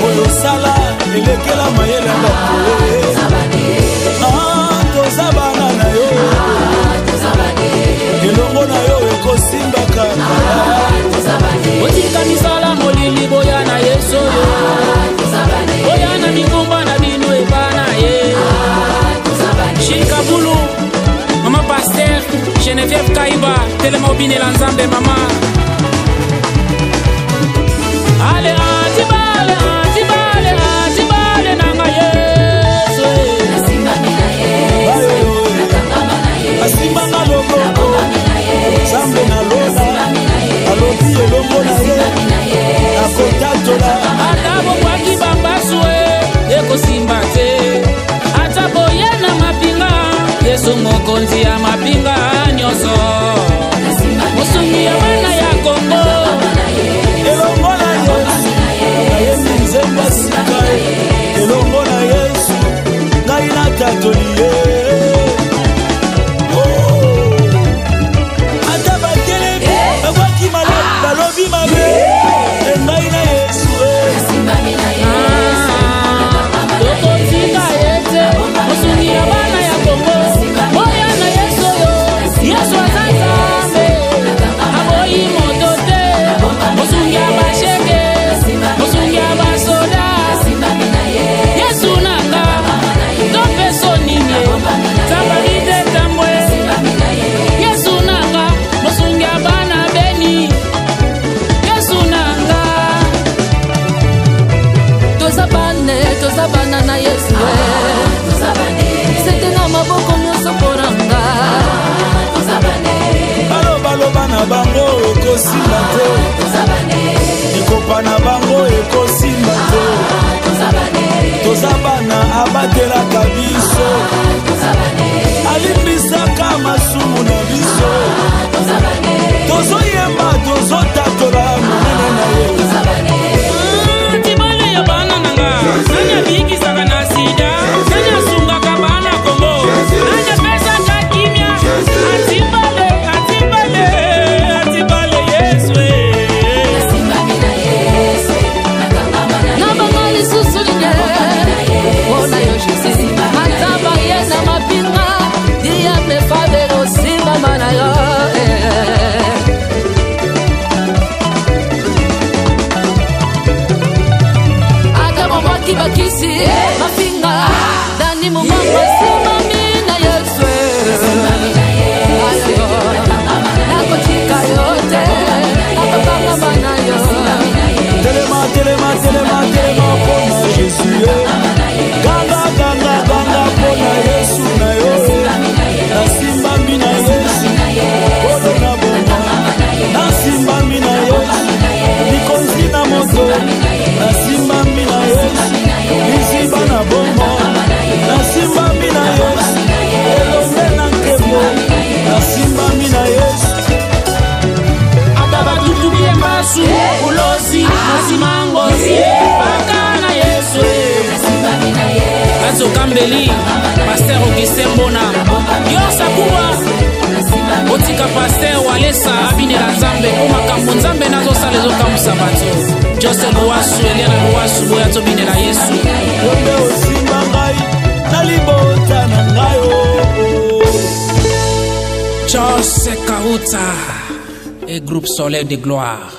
oyo sala elekela mayele ya bato toza bana na yo elongo na yo ekosimbaka otika misala molili boya na Yesu yo boya na mingumba na bino ebana ye Chikabulu mama Pasteur Geneviève Kaiba telema obinela nzambe mama ale atibale atibale atibale nanga Yesu asimbanga loboko nzambe na lola alobi elongo na ye akotatola ata bokwaki bambasue ekosimba te ata boye na mapinga Yesu mokonzi ya mapinga nyonso mosungi ya bana ya Kongo elongo na Yesu nayembi nzembo asika elongo na Yesu ngai natatoli ye ata batelemi bakwaki malamu balobi mabe engai na Yesu tokotika ete mosungi ya bana ya Kongo boya na Yesu yo Yesu aza Nzambe aboyi moto te mosungi ya basheke mosungi ya basoda Yesu nanga topeso nini tabaride tambwe Yesu nanga mosungi ya bana beni Yesu nanga toza bana na Yesu sete na maboko nyonso mponanga balobaloba na bango ekosimba te ekopa na bango ekosimba te toza bana abatelaka biso alimbisaka masumu na biso tozoyemba tozotatola monene na ye tibale ya bana nanga nanya bikisaka na sida nanya sungaka bana Kongo nanya pesaka kimia atibale atibale atibale Yesu na banga lisusu line mpona yo Jésus mataba ye na mapinga diable fabelo simbama na yo ata bomwaki bakisi mapinga dani mumamba simbami na Yesu nakotika yo te nakokangama na yo telema telema telema telema mpona Jésus ganga ganga ganga mpona Yesu na yo nasimbami na Yesu kodo na bonga nasimbami na Yesu likonzi na moto nasimbami na Yesu liziba na bongo nasimbami na Yesu elonge na nkembo nasimbami na Yesu ata batutubie mbasu ulosi masimangozi paka na Yesu azokambeli Pasteur Augustin Mbona yosakuba otika Pasteur Walesa abinela Nzambe omakambo Nzambe nazosala ezokamwisa bato Jose Luwasu Eliana Luwasu boya tobinela Yesu yombe osimba ngai na libota na ngai Jose Kauta et groupe Soleil de Gloire.